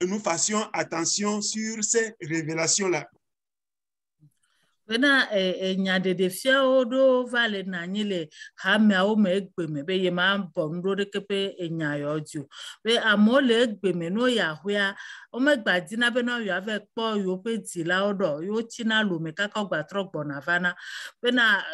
nous fassions attention sur ces révélations-là. Bena nyade de fia odo vale na nyile hamia o me egbeme be ye ma bondo de kepe enyayo ju be amole egbeme no ya hwea o me gbadina be no yo ave po yo pe dila odo yo china lo me kaka gbatrogbo na vana bena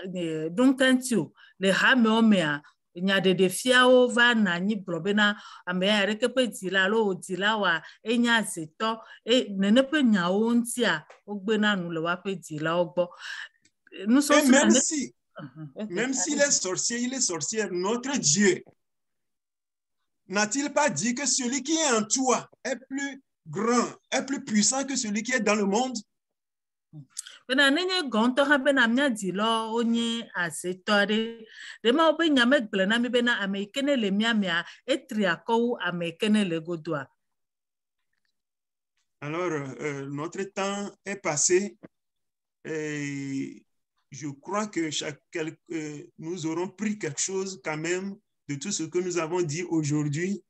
dunkentiu le hamia o me a nyade de fia o va na nyi blobena ame ya rekepe dila lo dila wa enya zeto nene pe nyawo ntia ogbena nu le wa pe dila ogbo nous sommes même si les sorciers il est sorcière, notre Dieu n'a-t-il pas dit que celui qui est en toi est plus grand, est plus puissant que celui qui est dans le monde? Bena nenye gonto ha bena mnya dilo onye asetore de ma obe nyame gblena mi bena amekene le mia etriakou amekene le godoa. Alors notre temps est passé et je crois que nous aurons pris quelque chose quand même de tout ce que nous avons dit aujourd'hui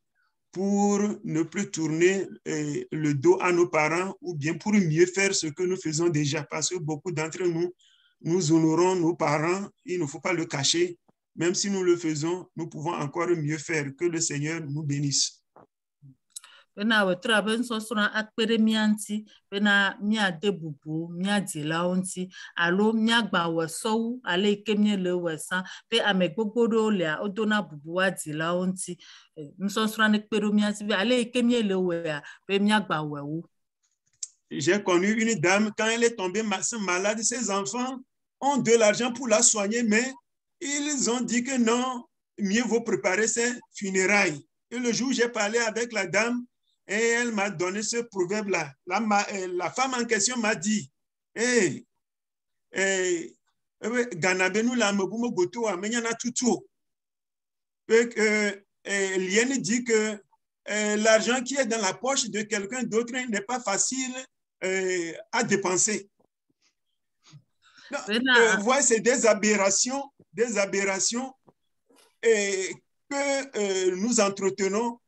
pour ne plus tourner le dos à nos parents ou bien pour mieux faire ce que nous faisons déjà. Parce que beaucoup d'entre nous, nous honorons nos parents, il ne faut pas le cacher. Même si nous le faisons, nous pouvons encore mieux faire. Que le Seigneur nous bénisse. Bena wetra ben so sona akpere mianti bena mia debubu mia dilawonti alo mia gba weso ale kemie le wesa pe amegbogbodo le odona bubu wa dilawonti nso sona nekpere mianti be ale kemie le wea pe mia gba wewu. J'ai connu une dame, quand elle est tombée malade, ses enfants ont de l'argent pour la soigner, mais ils ont dit que non, mieux vaut préparer ses funérailles. Et le jour où j'ai parlé avec la dame, et elle m'a donné ce proverbe-là. La femme en question m'a dit, Ganabenu la mebumo goto amenyana tutu. Liane dit que l'argent qui est dans la poche de quelqu'un d'autre n'est pas facile à dépenser. Voyez, c'est des aberrations que nous entretenons.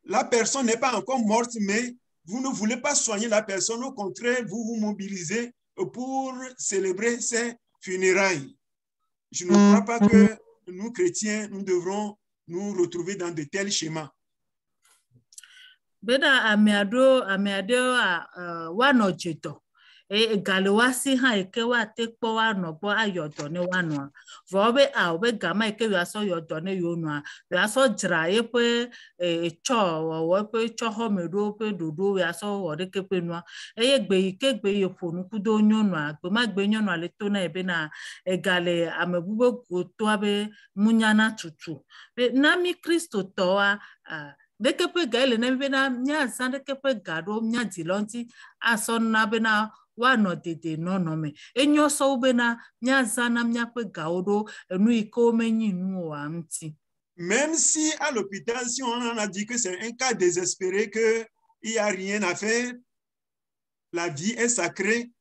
la personne n'est pas encore morte, mais vous ne voulez pas soigner la personne. Au contraire, vous vous mobilisez pour célébrer ses funérailles. Je ne crois pas que nous, chrétiens, nous devrons nous retrouver dans de tels schémas. Bena ameado a wano jeto. Galewasi ha eke wa tekpo wa nobo ayodo ne wano. Vobe a obe gama eke we aso yodo ne yonwa. We aso jra ye pe cho wo pe cho homedo pe dodo we aso wode kepe nwa. Eye gbe ike gbe ye fonu kudo nyonwa. Gbe ma gbe nyonwa le to na ebe na egale amebube goto abe munyana tutu. Nami Kristo toa deke pe gaile ne bena nya san deke pe gado nya dilonti ason na bena wano dede no me enyo so bena nya zana nya pe gaodo enu iko menyi nu amti. Même si à l'hôpital, si on en a dit que c'est un cas désespéré, qu'il n'y a rien à faire, la vie est sacrée,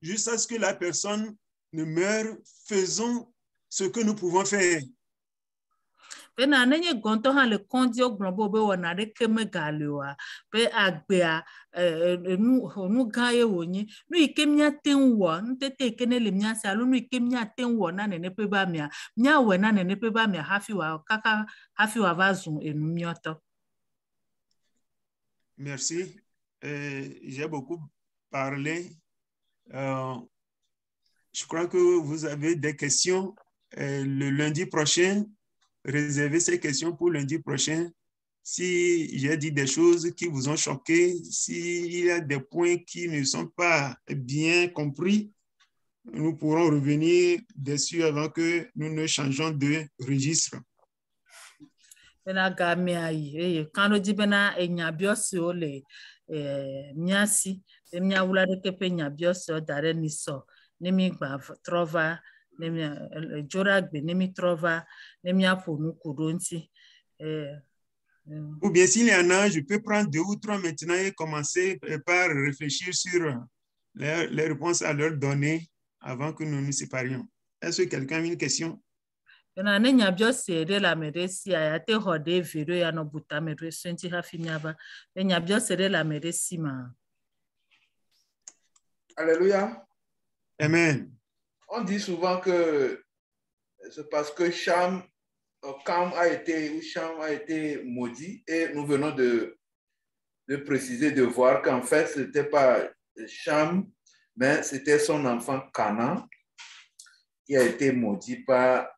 jusqu'à ce que la personne ne meure, faisons ce que nous pouvons faire. Pena nenye gonto han le kondi ogbonbo be wona de keme galewa pe agbea nu gaye wonyi nu ikemnya tenwo ntete kene le mnya salu nu ikemnya tenwo na nene pe ba mia nya we na nene pe ba mia hafi wa kaka hafi wa vazu enu mioto. Merci. J'ai beaucoup parlé. Je crois que vous avez des questions. Le lundi prochain, réservez ces questions pour lundi prochain. Si j'ai dit des choses qui vous ont choqué, s'il y a des points qui ne sont pas bien compris, nous pourrons revenir dessus avant que nous ne changeons de registre. Bena game ayi kano di bena enyabiosi ole miasi emnya wula de kepe nyabiosi o dare niso nemi gba trova nemi joragbe nemi trova nemi aponu kudonti ou bien s'il y en a, je peux prendre 2 ou 3 maintenant et commencer par réfléchir sur les réponses à leur donner avant que nous nous séparions. Est-ce que quelqu'un a une question? Na ne nyabiosi de la meresi ayate hode viro ya no buta meresi nti hafinyaba ne nyabiosi de la meresi ma. Alléluia. Amen. On dit souvent que c'est parce que Cham a été maudit et nous venons de préciser, de voir qu'en fait ce n'était pas Cham, mais c'était son enfant Canaan qui a été maudit par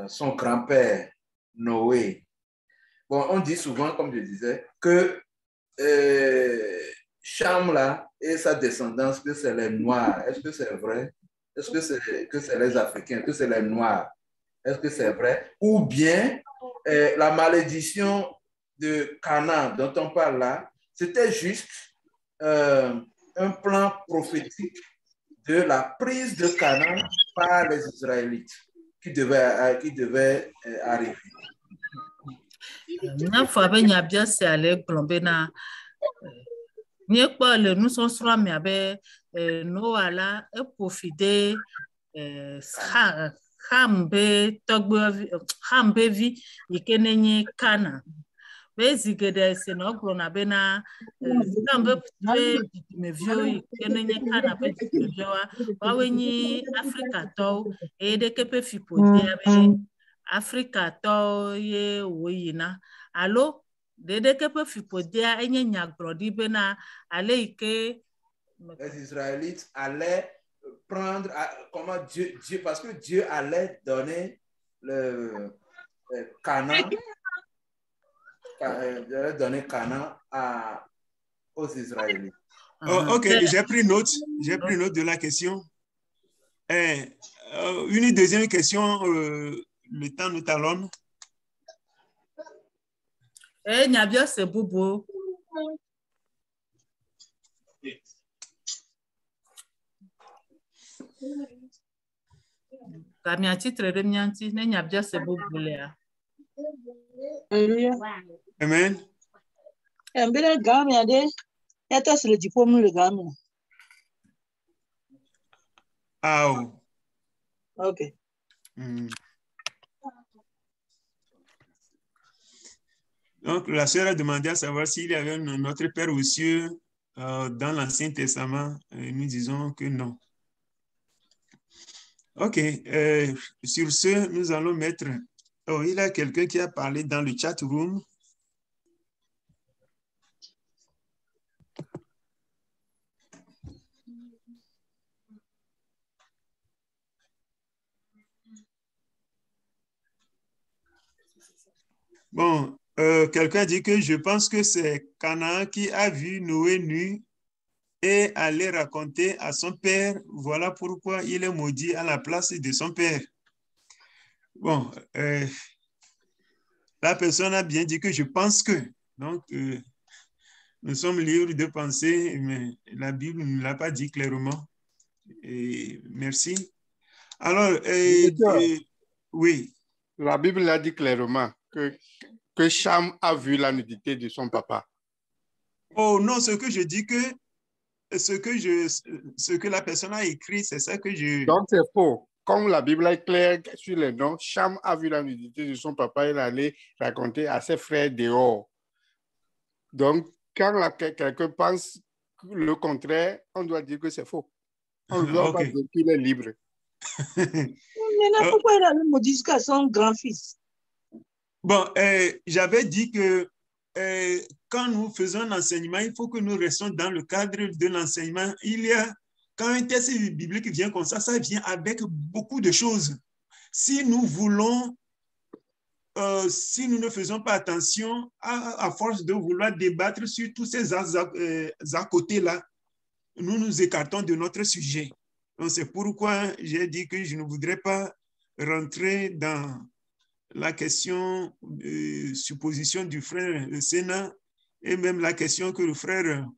son grand-père Noé. Bon, on dit souvent, comme je disais, que Cham là et sa descendance, que c'est les Noirs. Est-ce que c'est vrai? Est-ce que c'est les Africains? Que c'est les Noirs? Est-ce que c'est vrai? Ou bien la malédiction de Canaan dont on parle là, c'était juste un plan prophétique de la prise de Canaan par les Israélites qui devait arriver. Nous sommes Noah là et profiter hambe vi ikenenye kana bezigede senogro na bena hambe mevio ikenenye kana pe mevioa wawenyi Africa to ede kepe fipodia be Africa to ye woyina allo dede kepe fipodia enye nyagrodi bena ale ike les Israélites allaient prendre, comment Dieu, parce que Dieu allait donner le Canaan, aux Israélites. Ok, j'ai pris note de la question. Une deuxième question, le temps nous talonne. Nyabio c'est bobo. Kamiati trede mianti ne nyabia se bobulea. Amen. Mbele gamia de yato sur le diplôme le gamia. Ah oh. OK. Donc, la sœur a demandé à savoir s'il y avait notre Père aux cieux dans l'Ancien Testament. Et nous disons que non. OK. Sur ce, nous allons mettre... Oh, il y a quelqu'un qui a parlé dans le chat room. Bon, quelqu'un dit que je pense que c'est Canaan qui a vu Noé nu et allait raconter à son père, voilà pourquoi il est maudit à la place de son père. Bon, la personne a bien dit que je pense que. Donc, nous sommes libres de penser, mais la Bible ne l'a pas dit clairement. Et merci. Alors, oui. La Bible a dit clairement que Cham a vu la nudité de son papa. Oh non, ce que je dis ce que la personne a écrit, c'est ça que je... Donc c'est faux. Comme la Bible est claire sur les noms, Cham a vu la nudité de son papa, il allait raconter à ses frères dehors. Donc, quand quelqu'un pense le contraire, on doit dire que c'est faux. On ne doit pas dire qu'il est libre. Maintenant, pourquoi il a le maudit jusqu'à son grand-fils? Bon, j'avais dit que quand nous faisons un enseignement, il faut que nous restions dans le cadre de l'enseignement. Quand un texte biblique vient comme ça vient avec beaucoup de choses. Si nous voulons, si nous ne faisons pas attention, à force de vouloir débattre sur tous ces à côté-là, nous nous écartons de notre sujet. Donc, c'est pourquoi j'ai dit que je ne voudrais pas rentrer dans la question de supposition du frère Sénat et même la question que le frère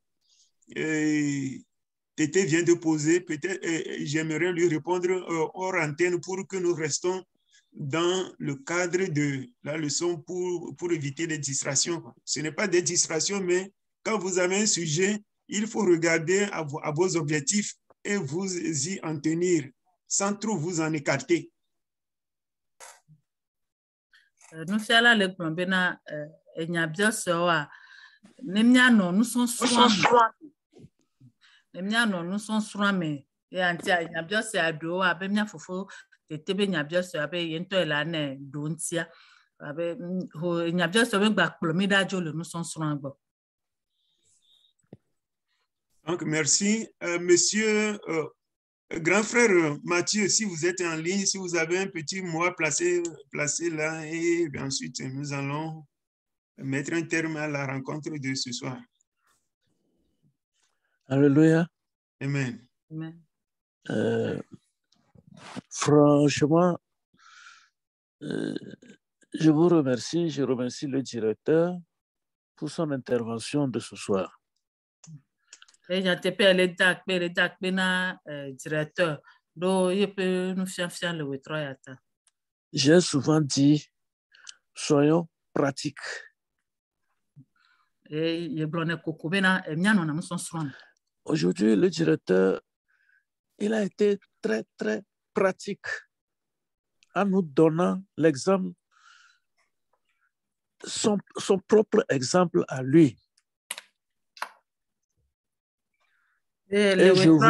Tété vient de poser. Peut-être j'aimerais lui répondre hors antenne pour que nous restons dans le cadre de la leçon pour éviter les distractions. Ce n'est pas des distractions, mais quand vous avez un sujet, il faut regarder à vos objectifs et vous y en tenir sans trop vous en écarter. Nous faisons la lecture bena enyabia sewa nemnya no nous sont soin nemnya no nous sont soin mais et antia enyabia se ado abemnya fofo tetebe enyabia se abe yento elane dontia abe ho enyabia se be gba plomida jo le nous sont soin gbo. Donc merci monsieur grand frère Mathieu, si vous êtes en ligne, si vous avez un petit mot à placer là, et ensuite nous allons mettre un terme à la rencontre de ce soir. Alléluia. Amen. Franchement, je vous remercie. Je remercie le directeur pour son intervention de ce soir. J'ai souvent dit, soyons pratiques. Aujourd'hui, le directeur, il a été très, très pratique en nous donnant l'exemple, son propre exemple à lui. Et je vous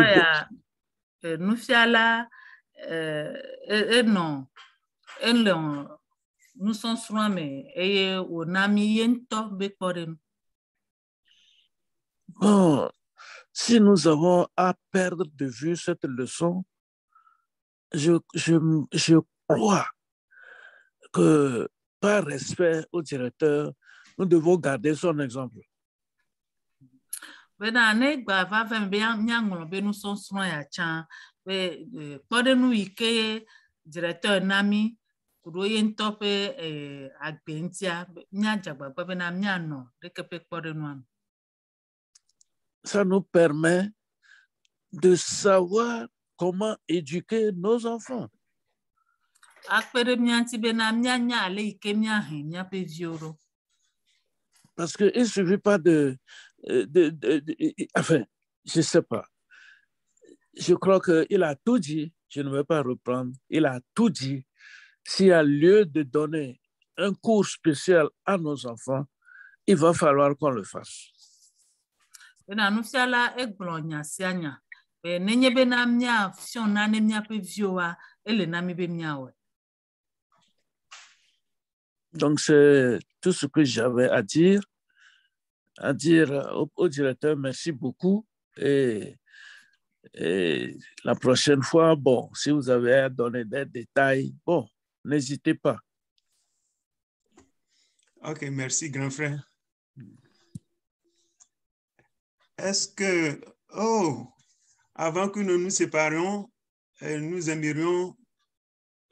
nous fiala non nous sommes souvent mais et on a mis un temps bekoren. Bon, si nous avons à perdre de vue cette leçon, je crois que par respect au directeur, nous devons garder son exemple. Nous sommes souvent à Chan, nous directeur Nami, ça nous permet de savoir comment éduquer nos enfants. Parce qu'il ne suffit pas enfin, je ne sais pas. Je crois qu'il a tout dit, je ne vais pas reprendre, il a tout dit. S'il y a lieu de donner un cours spécial à nos enfants, il va falloir qu'on le fasse. Donc, c'est tout ce que j'avais à dire au directeur. Merci beaucoup. Et la prochaine fois, bon, si vous avez à donner des détails, bon, n'hésitez pas. Ok, merci, grand frère. Est-ce que, avant que nous nous séparions, nous aimerions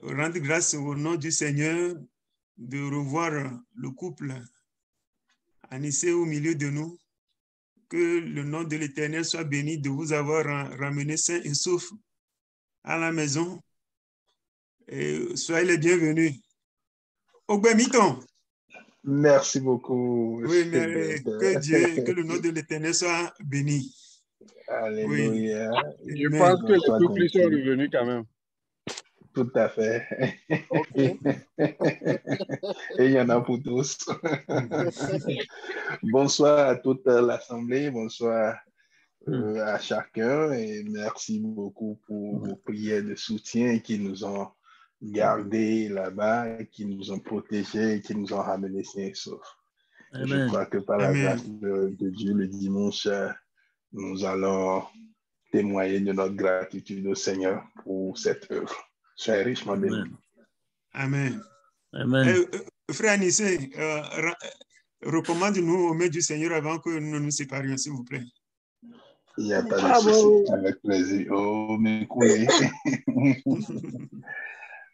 rendre grâce au nom du Seigneur de revoir le couple Anissé au milieu de nous. Que le nom de l'Éternel soit béni de vous avoir ramené sain et sauf à la maison. Et soyez les bienvenus. Ogbe-Miton. Merci beaucoup. Oui, mais que le nom de l'Éternel soit béni. Alléluia. Oui. Je pense que les couples sont revenus quand même. Tout à fait. Okay. Et il y en a pour tous. Bonsoir à toute l'Assemblée, bonsoir à chacun et merci beaucoup pour vos prières de soutien qui nous ont gardés là-bas, qui nous ont protégés, qui nous ont ramenés sains et saufs. Je crois que par la grâce de Dieu, le dimanche, nous allons témoigner de notre gratitude au Seigneur pour cette œuvre. Soyez richement bénis. Amen. Amen. Frère Anissé, recommande-nous au maître du Seigneur avant que nous nous séparions, s'il vous plaît. Il n'y a pas de souci, avec plaisir. Oh, mes couilles.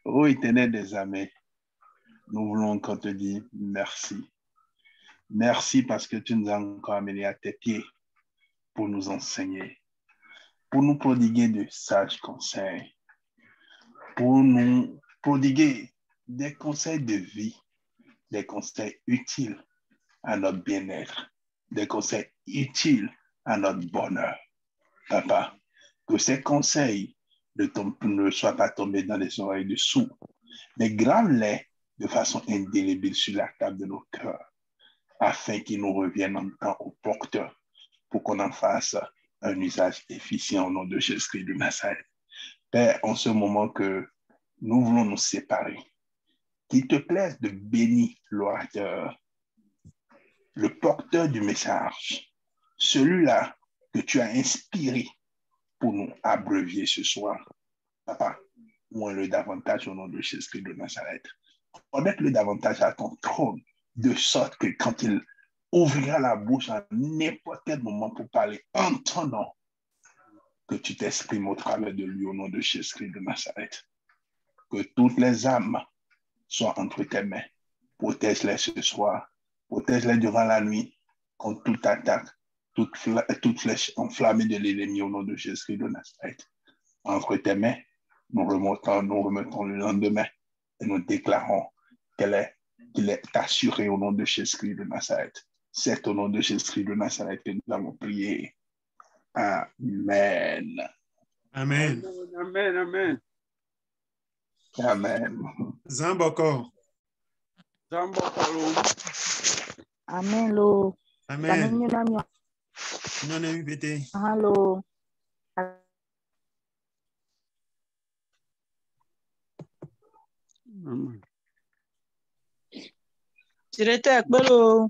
Oh, Éternel des armées, nous voulons encore te dire merci. Merci parce que tu nous as encore amenés à tes pieds pour nous enseigner, pour nous prodiguer de sages conseils, pour nous prodiguer des conseils de vie, des conseils utiles à notre bien-être, des conseils utiles à notre bonheur. Papa, que ces conseils ne soient pas tombés dans les oreilles de sourds, mais grave-les de façon indélébile sur la table de nos cœurs, afin qu'ils nous reviennent en temps au porteur, pour qu'on en fasse un usage efficient au nom de Jésus-Christ de Nazareth. Père, en ce moment que nous voulons nous séparer, qu'il te plaise de bénir l'orateur, le porteur du message, celui-là que tu as inspiré pour nous abreuver ce soir. Papa, moins-le davantage au nom de Jésus-Christ de Nazareth. Connecte-le davantage à ton trône, de sorte que quand il ouvrira la bouche à n'importe quel moment pour parler en ton nom, que tu t'exprimes au travers de lui au nom de Jésus-Christ de Nazareth. Que toutes les âmes soient entre tes mains. Protège-les ce soir. Protège-les durant la nuit contre toute attaque, toute flèche enflammée de l'ennemi au nom de Jésus-Christ de Nazareth. Entre tes mains, nous remettons le lendemain et nous déclarons qu'il est assuré au nom de Jésus-Christ de Nazareth. C'est au nom de Jésus-Christ de Nazareth que nous avons prié. Amen. Amen. Amen, amen. Amen. Zamboko. Amen, lo. Amen. Non, invité. Hello. Directeur, hello.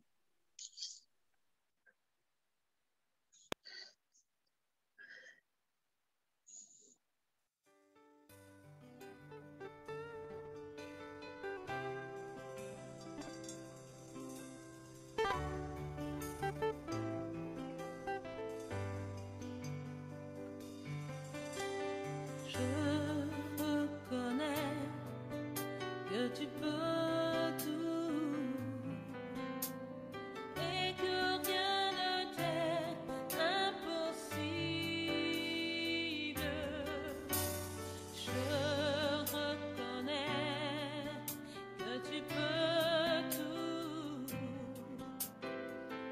Que tu peux tout et que rien ne t'est impossible. Je reconnais que tu peux tout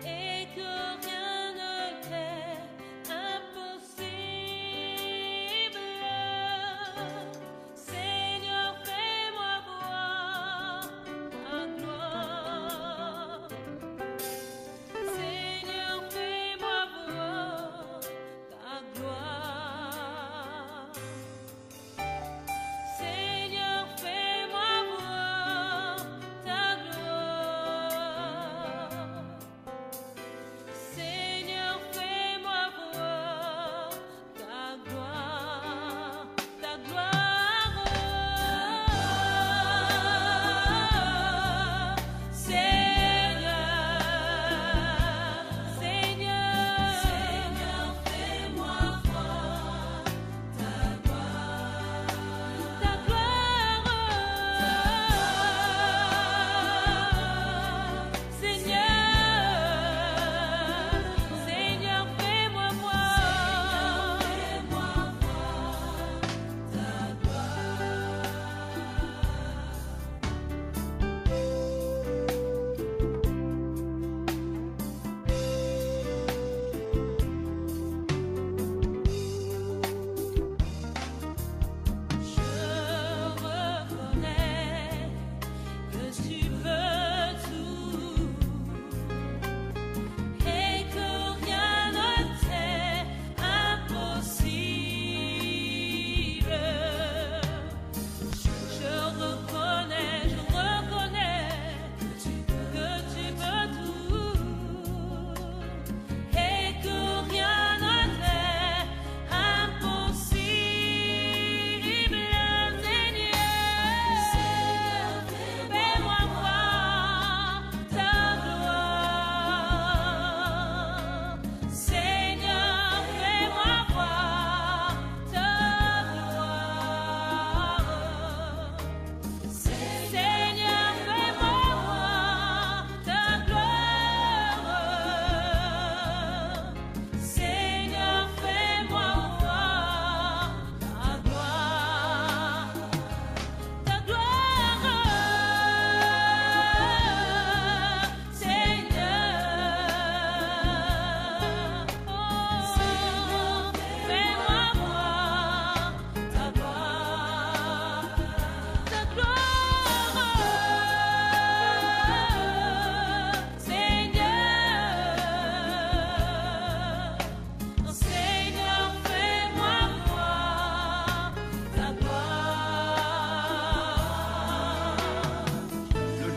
et que rien ne t'est impossible. Seigneur, fais-moi voir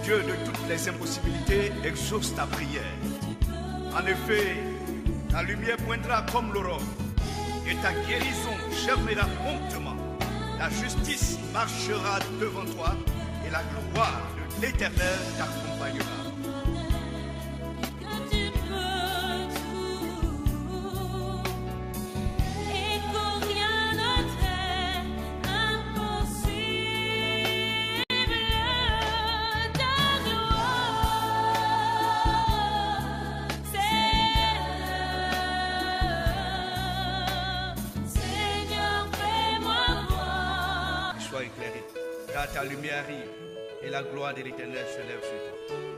Dieu de toutes les impossibilités, exauce ta prière. En effet, ta lumière poindra comme l'aurore et ta guérison germera promptement. La justice marchera devant toi et la gloire de l'Éternel t'accompagnera. Car ta lumière arrive et la gloire de l'Éternel se lève sur toi.